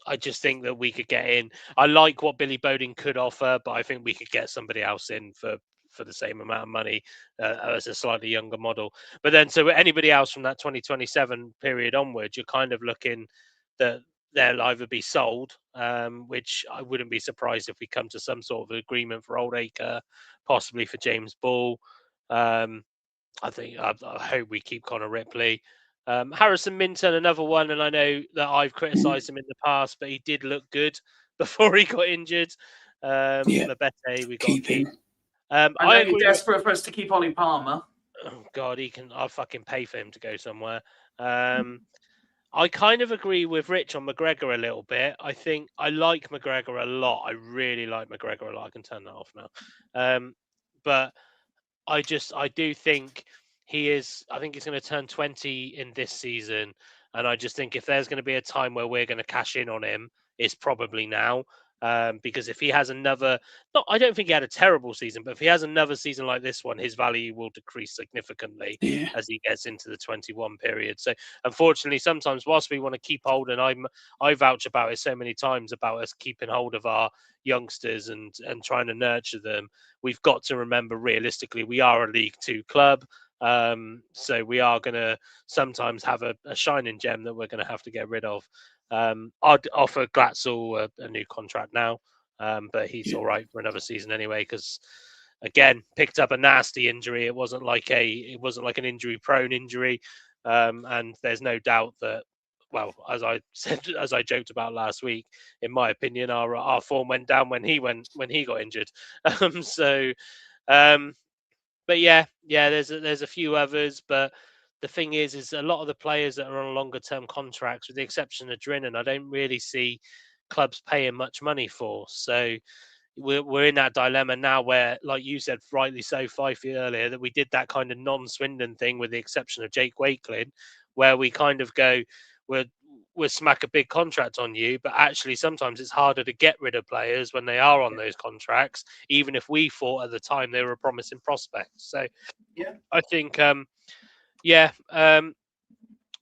I just think that we could get in. I like what Billy Bowden could offer, but I think we could get somebody else in for the same amount of money as a slightly younger model. But then, so anybody else from that 2027 period onwards, you're kind of looking that they'll either be sold, which I wouldn't be surprised if we come to some sort of agreement for Oldacre, possibly for James Ball. I hope we keep Connor Ripley. Harrison Minton, another one, and I know that I've criticised him in the past, but he did look good before he got injured. Mabete, we got keep him. I know you're desperate for us to keep Ollie Palmer. Oh God, I'll fucking pay for him to go somewhere. I kind of agree with Rich on McGregor a little bit. I think I like McGregor a lot. I really like McGregor a lot. I can turn that off now. But I do think I think he's going to turn 20 in this season. And I just think if there's going to be a time where we're going to cash in on him, it's probably now. Because if he has I don't think he had a terrible season, but if he has another season like this one, his value will decrease significantly as he gets into the 21 period. So unfortunately, sometimes whilst we want to keep hold, and I vouch about it so many times about us keeping hold of our youngsters and trying to nurture them, we've got to remember realistically we are a League Two club. So we are going to sometimes have a shining gem that we're going to have to get rid of. I'd offer Glatzel a new contract now, but he's all right for another season anyway. Because again, picked up a nasty injury. It wasn't like an injury-prone injury, and there's no doubt that. Well, as I joked about last week, in my opinion, our form went down when he got injured. But yeah, there's a few others, but the thing is a lot of the players that are on longer term contracts, with the exception of Drinan, I don't really see clubs paying much money for. So we're in that dilemma now where, like you said, rightly so, Fifey, earlier, that we did that kind of non-Swindon thing with the exception of Jake Wakelin, where we kind of go, we'll smack a big contract on you, but actually sometimes it's harder to get rid of players when they are on those contracts, even if we thought at the time they were a promising prospect. So I think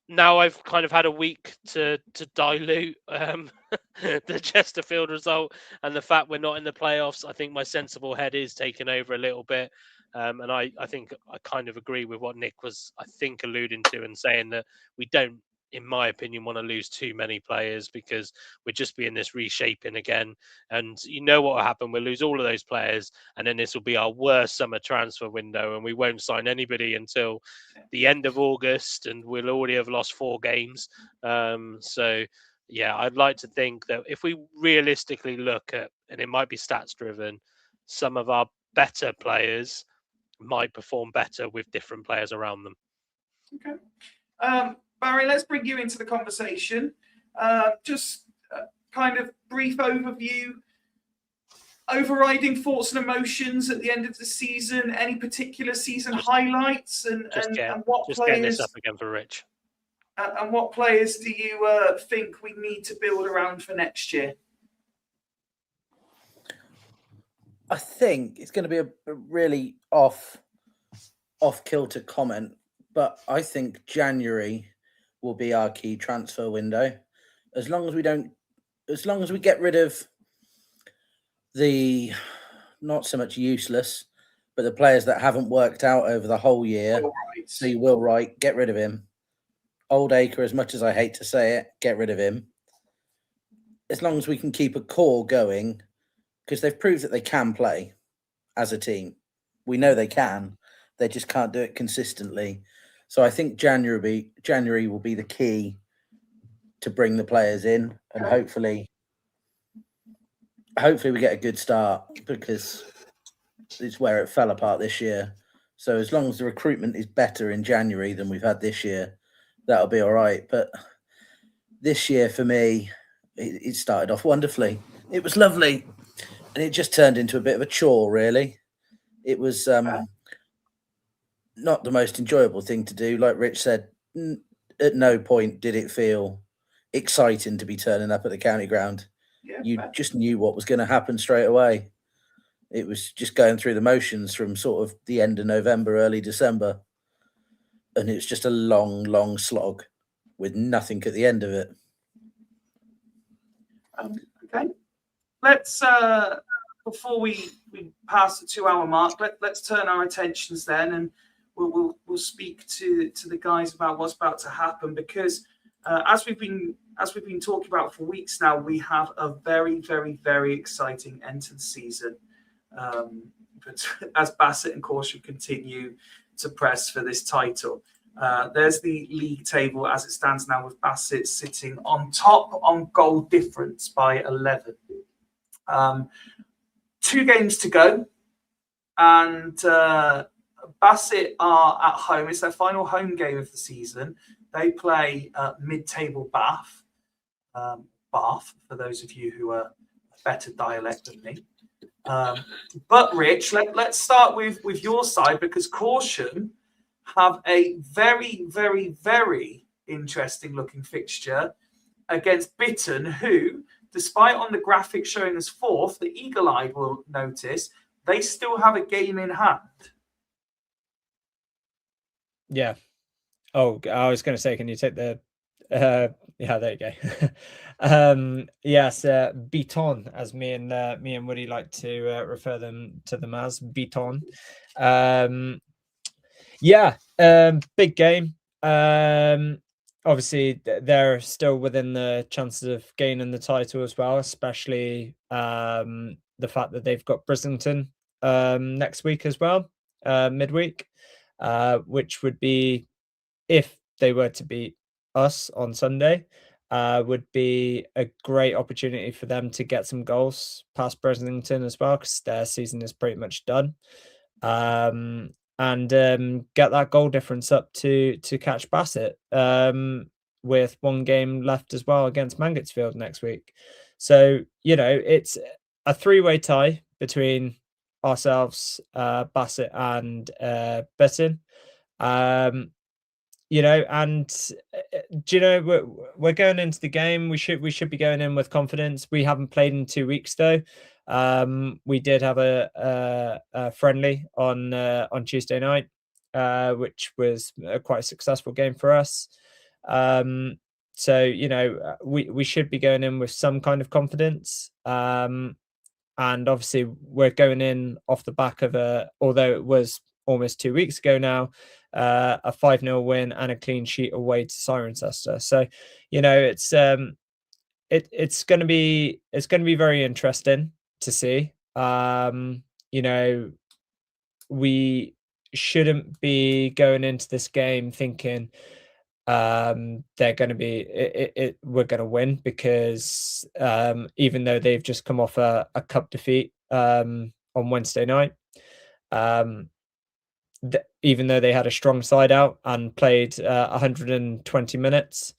now I've kind of had a week to dilute the Chesterfield result and the fact we're not in the playoffs. I think my sensible head is taking over a little bit. And I think I kind of agree with what Nick was, I think, alluding to and saying that we don't, in my opinion, want to lose too many players, because we're just be in this reshaping again. And you know what will happen? We'll lose all of those players, and then this will be our worst summer transfer window, and we won't sign anybody until the end of August, and we'll already have lost 4 games. So, yeah, I'd like to think that if we realistically look at, and it might be stats driven, some of our better players might perform better with different players around them. Okay. Barry, let's bring you into the conversation. Just kind of brief overview, overriding thoughts and emotions at the end of the season. Any particular season highlights, and what just players? Getting this up again for Rich. And what players do you think we need to build around for next year? I think it's going to be a really off kilter comment, but I think January will be our key transfer window. As long as we get rid of the not so much useless, but the players that haven't worked out over the whole year. Right. So you will Wright, get rid of him. Oldacre, as much as I hate to say it, get rid of him. As long as we can keep a core going, because they've proved that they can play as a team. We know they can. They just can't do it consistently. So I think January will be the key to bring the players in, and hopefully we get a good start, because it's where it fell apart this year. So as long as the recruitment is better in January than we've had this year, that'll be all right. But this year for me, it started off wonderfully. It was lovely, and it just turned into a bit of a chore, really. It was not the most enjoyable thing to do. Like Rich said, at no point did it feel exciting to be turning up at the county ground. Yeah, you just knew what was going to happen straight away. It was just going through the motions from sort of the end of November, early December. And it was just a long, long slog with nothing at the end of it. Okay. Let's, before we pass the 2-hour mark, let's turn our attentions then, and we'll speak to the guys about what's about to happen, because as we've been talking about for weeks now, we have a very, very, very exciting end to the season. But as Bassett and Caution continue to press for this title, there's the league table as it stands now, with Bassett sitting on top on goal difference by 11. 2 games to go, and Bassett are at home. It's their final home game of the season. They play mid-table Bath, for those of you who are a better dialect than me. But Rich, let's start with your side, because Caution have a very, very, very interesting looking fixture against Bitton, who, despite on the graphic showing us 4th, the eagle-eyed will notice they still have a game in hand. Yeah. Oh, I was going to say, can you take the? Yeah, there you go. Yes, Beaton, as me and Woody like to refer to them as Beaton. Big game. Obviously, they're still within the chances of gaining the title as well, especially the fact that they've got Brislington next week as well, midweek, which would be, if they were to beat us on Sunday, would be a great opportunity for them to get some goals past Brislington as well, because their season is pretty much done. And get that goal difference up to catch Bassett, with 1 game left as well against Mangotsfield next week. So, it's a 3-way tie between ourselves, Bassett and Bitton. And we're going into the game. We should be going in with confidence. We haven't played in 2 weeks though. We did have a friendly on Tuesday night, which was quite a successful game for us. So we should be going in with some kind of confidence. And obviously we're going in off the back of although it was almost 2 weeks ago now, a 5-0 win and a clean sheet away to Cirencester. So, it's going to be very interesting to see. We shouldn't be going into this game thinking they're going to be we're going to win, because even though they've just come off a cup defeat on Wednesday night, even though they had a strong side out and played 120 minutes,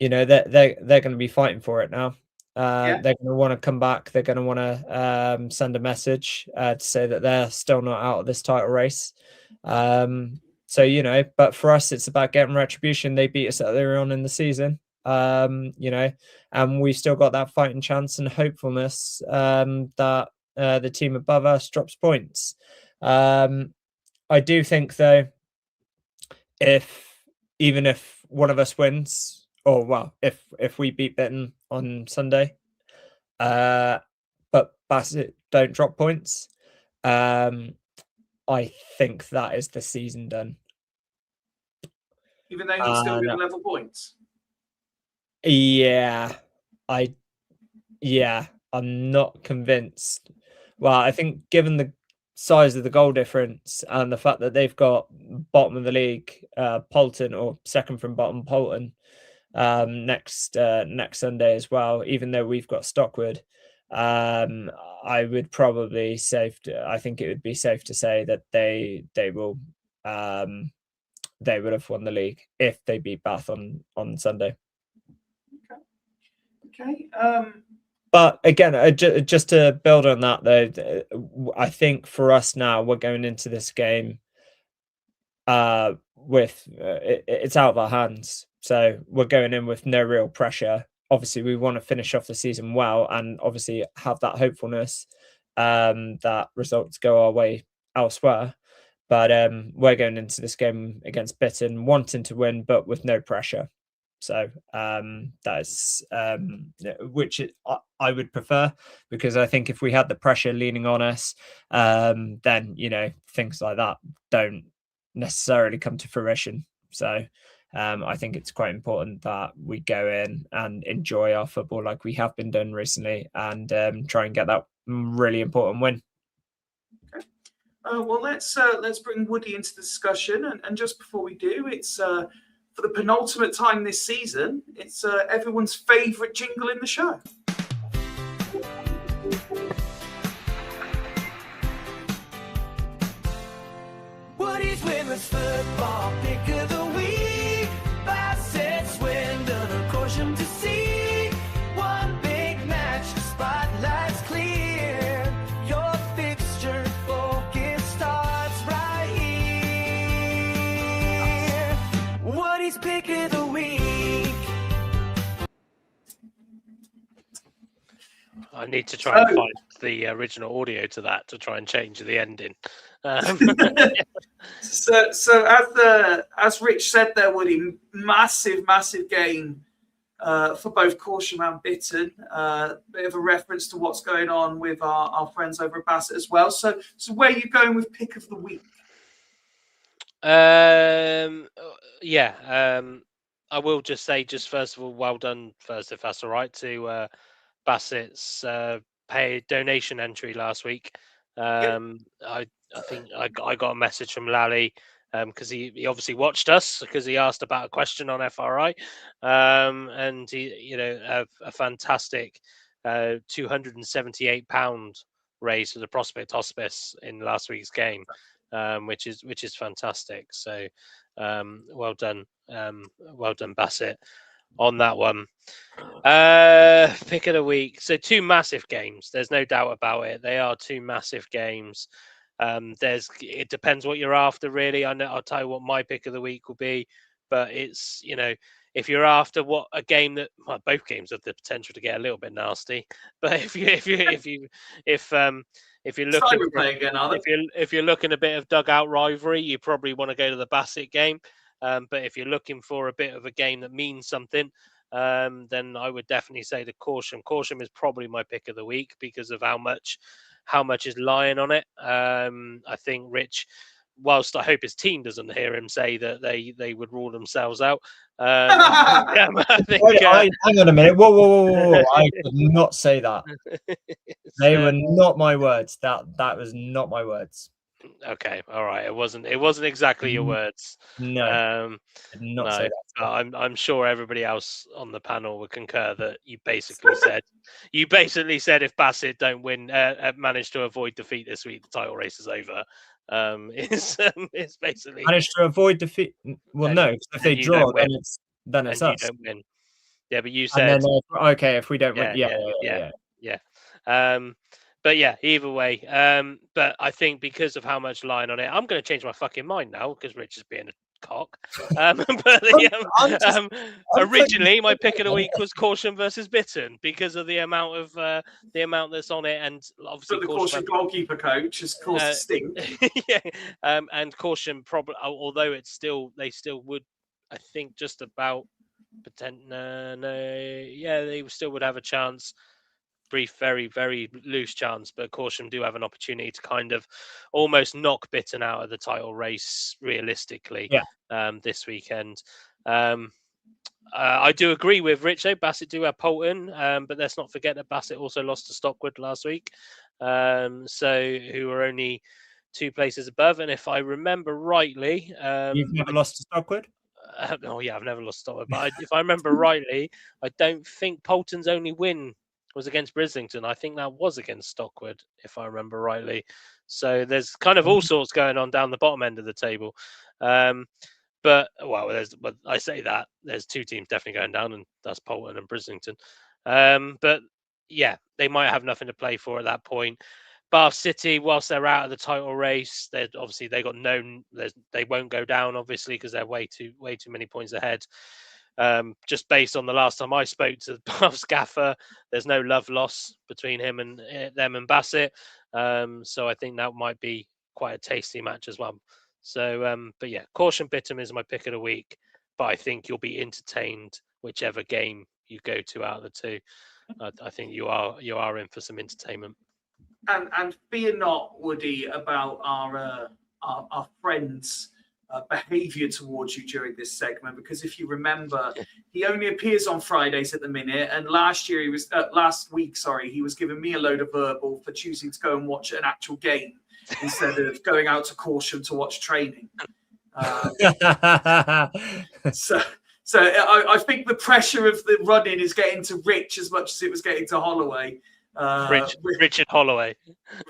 they're going to be fighting for it now. They're going to want to come back. They're going to want to send a message to say that they're still not out of this title race. So, but for us, it's about getting retribution. They beat us earlier on in the season, and we still got that fighting chance and hopefulness that the team above us drops points. I do think, though, even if one of us wins, or well, if we beat Bitton on Sunday, but Bassett don't drop points, I think that is the season done. Even though you'll still get level points. Yeah, I'm not convinced. Well, I think given the size of the goal difference and the fact that they've got bottom of the league, Polton, or second from bottom, Polton, next Sunday as well, even though we've got Stockwood, I would probably I think it would be safe to say that they would have won the league if they beat Bath on Sunday. Okay. But again, just to build on that, though, I think for us now, we're going into this game with it's out of our hands. So we're going in with no real pressure. Obviously, we want to finish off the season well, and obviously have that hopefulness that results go our way elsewhere. But we're going into this game against Bitton wanting to win, but with no pressure. So that's which I would prefer, because I think if we had the pressure leaning on us, then things like that don't necessarily come to fruition. So I think it's quite important that we go in and enjoy our football like we have been doing recently, and try and get that really important win. Okay. Well, let's bring Woody into the discussion, and just before we do, it's for the penultimate time this season, it's everyone's favourite jingle in the show. Woody's Women's Football Pick of the Week. Bassett, Swindon, and Corsham to see. One big match, the spotlight's clear. Your fixture focus starts right here. Woody's Pick of the Week. I need to try and find the original audio to that to try and change the ending. So as Rich said there, Woody, massive game for both Corsham and Bitton. Bit of a reference to what's going on with our friends over at Bassett as well. So where are you going with pick of the week? I will just say, first of all, well done first, if that's all right, to Bassett's pay donation entry last week. I think I got a message from Lally because he obviously watched us, because he asked about a question on FRI, and he a fantastic £278 raised for the Prospect Hospice in last week's game, which is fantastic. So well done Bassett on that one. Pick of the week. So two massive games. There's no doubt about it. They are two massive games. It depends what you're after, really. I'll tell you what my pick of the week will be, but it's if you're after what a game that both games have the potential to get a little bit nasty. But if you're looking if you're looking a bit of dugout rivalry, you probably want to go to the Bassett game. But if you're looking for a bit of a game that means something, then I would definitely say the Corsham. Corsham is probably my pick of the week because of how much is lying on it. I think Rich whilst I hope his team doesn't hear him say that they would rule themselves out. I think, hang on a minute. Whoa. I did not say that. They were not my words. That was not my words. Okay, all right. It wasn't exactly your words. No, I did not say that. But I'm sure everybody else on the panel would concur that you basically said if Bassett don't win, manage to avoid defeat this week, the title race is over. It's basically managed to avoid defeat. Well, no, if they draw, then it's us. You don't win. Yeah, but you said and then, okay, if we don't win, yeah. But yeah, either way. But I think because of how much lying on it, I'm going to change my fucking mind now because Rich is being a cock. Originally, my pick of the week was Caution versus Bitten because of the amount that's on it, and obviously the Caution goalkeeper coach has caused a stink. Yeah, and Caution probably, although they still would, I think, just about they still would have a chance. Brief, very, very loose chance, but Caution do have an opportunity to kind of almost knock Bitten out of the title race realistically this weekend. I do agree with Rich, though. Bassett do have Polton, but let's not forget that Bassett also lost to Stockwood last week, so who were only 2 places above. And if I remember rightly... You've never lost to Stockwood? I've never lost to Stockwood. But if I remember rightly, I don't think Polton's only win was against Brislington. I think that was against Stockwood, if I remember rightly. So there's kind of all sorts going on down the bottom end of the table. But I say that there's 2 teams definitely going down, and that's Polton and Brislington. But yeah, they might have nothing to play for at that point. Bath City, whilst they're out of the title race, they won't go down, obviously, because they're way too many points ahead. Just based on the last time I spoke to Bath's gaffer, there's no love loss between him and them and Bassett. So I think that might be quite a tasty match as well. So, but yeah, Caution Bitten is my pick of the week. But I think you'll be entertained whichever game you go to out of the 2. I think you are in for some entertainment. And fear not, Woody, about our friends' behaviour towards you during this segment, because if you remember, he only appears on Fridays at the minute, and last week he was giving me a load of verbal for choosing to go and watch an actual game instead of going out to Caution to watch training. So I think the pressure of the running is getting to Rich as much as it was getting to Holloway. Richard Holloway.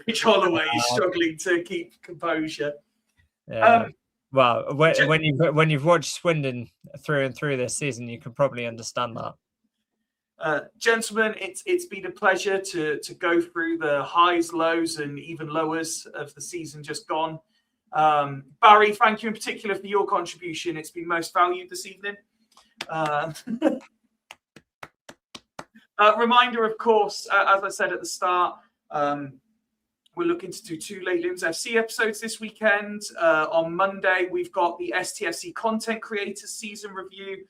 Rich Holloway is struggling to keep composure. Yeah. Well, when you've watched Swindon through and through this season, you can probably understand that. Gentlemen, it's been a pleasure to go through the highs, lows, and even lowers of the season just gone. Barry, thank you in particular for your contribution. It's been most valued this evening. Reminder, of course, as I said at the start, we're looking to do 2 Late Looms FC episodes this weekend. On Monday, we've got the STFC Content Creators Season Review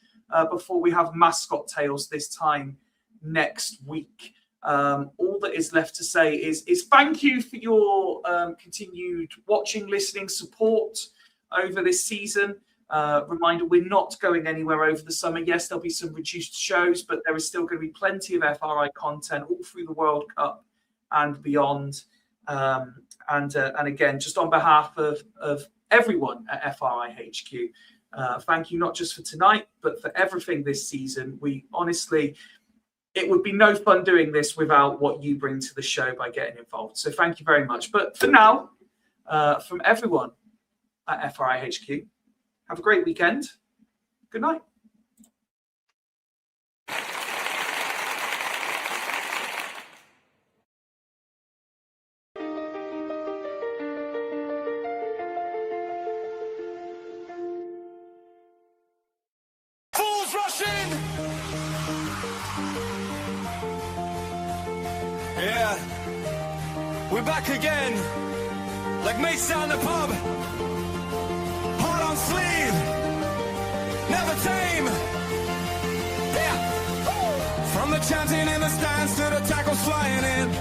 before we have Mascot Tales this time next week. All that is left to say is thank you for your continued watching, listening, support over this season. Reminder, we're not going anywhere over the summer. Yes, there'll be some reduced shows, but there is still going to be plenty of FRI content all through the World Cup and beyond. And again, just on behalf of everyone at FRI HQ, thank you not just for tonight, but for everything this season. We honestly, it would be no fun doing this without what you bring to the show by getting involved. So thank you very much. But for now, from everyone at FRI HQ, have a great weekend. Good night. Fools rushing. Yeah, we're back again, like mates down the pub. Heart on sleeve, never tame. Yeah, from the chanting in the stands to the tackles flying in.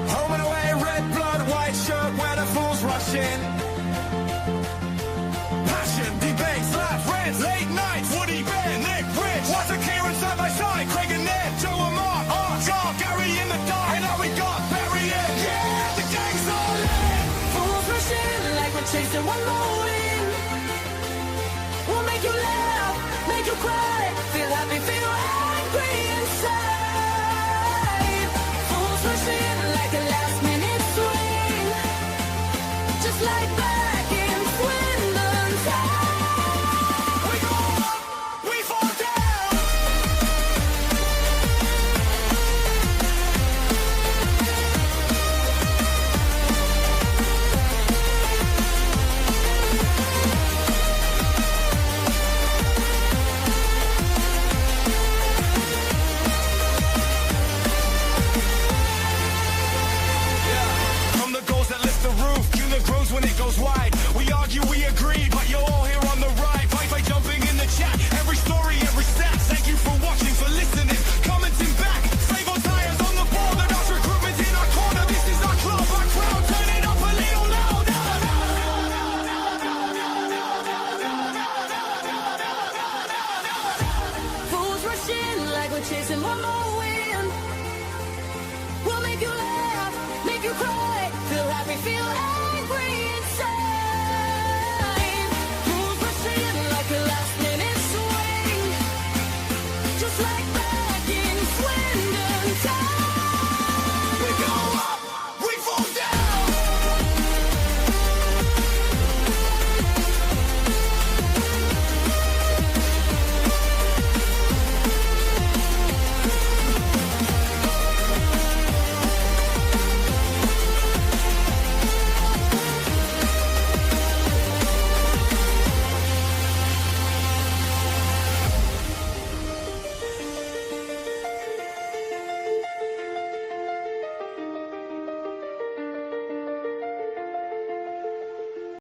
Home and away, red blood, white shirt, where the fools rush one loading. We'll make you laugh, make you cry, feel happy, feel angry inside. Fools rush in like a last minute swing, just like back in Swindon Town. We go up, we fall down. From the goals that lift the roof, unit grows when it goes wide. We argue, we agree, but you're all here on the ride. Fight by jumping in the chat. Every story, every stat. Thank you for watching, for listening, commenting back. Save our tires on the ball, and us recruitment in our corner. This is our club, our crowd. Turn it up a little louder. Fools rush in like we're chasing one more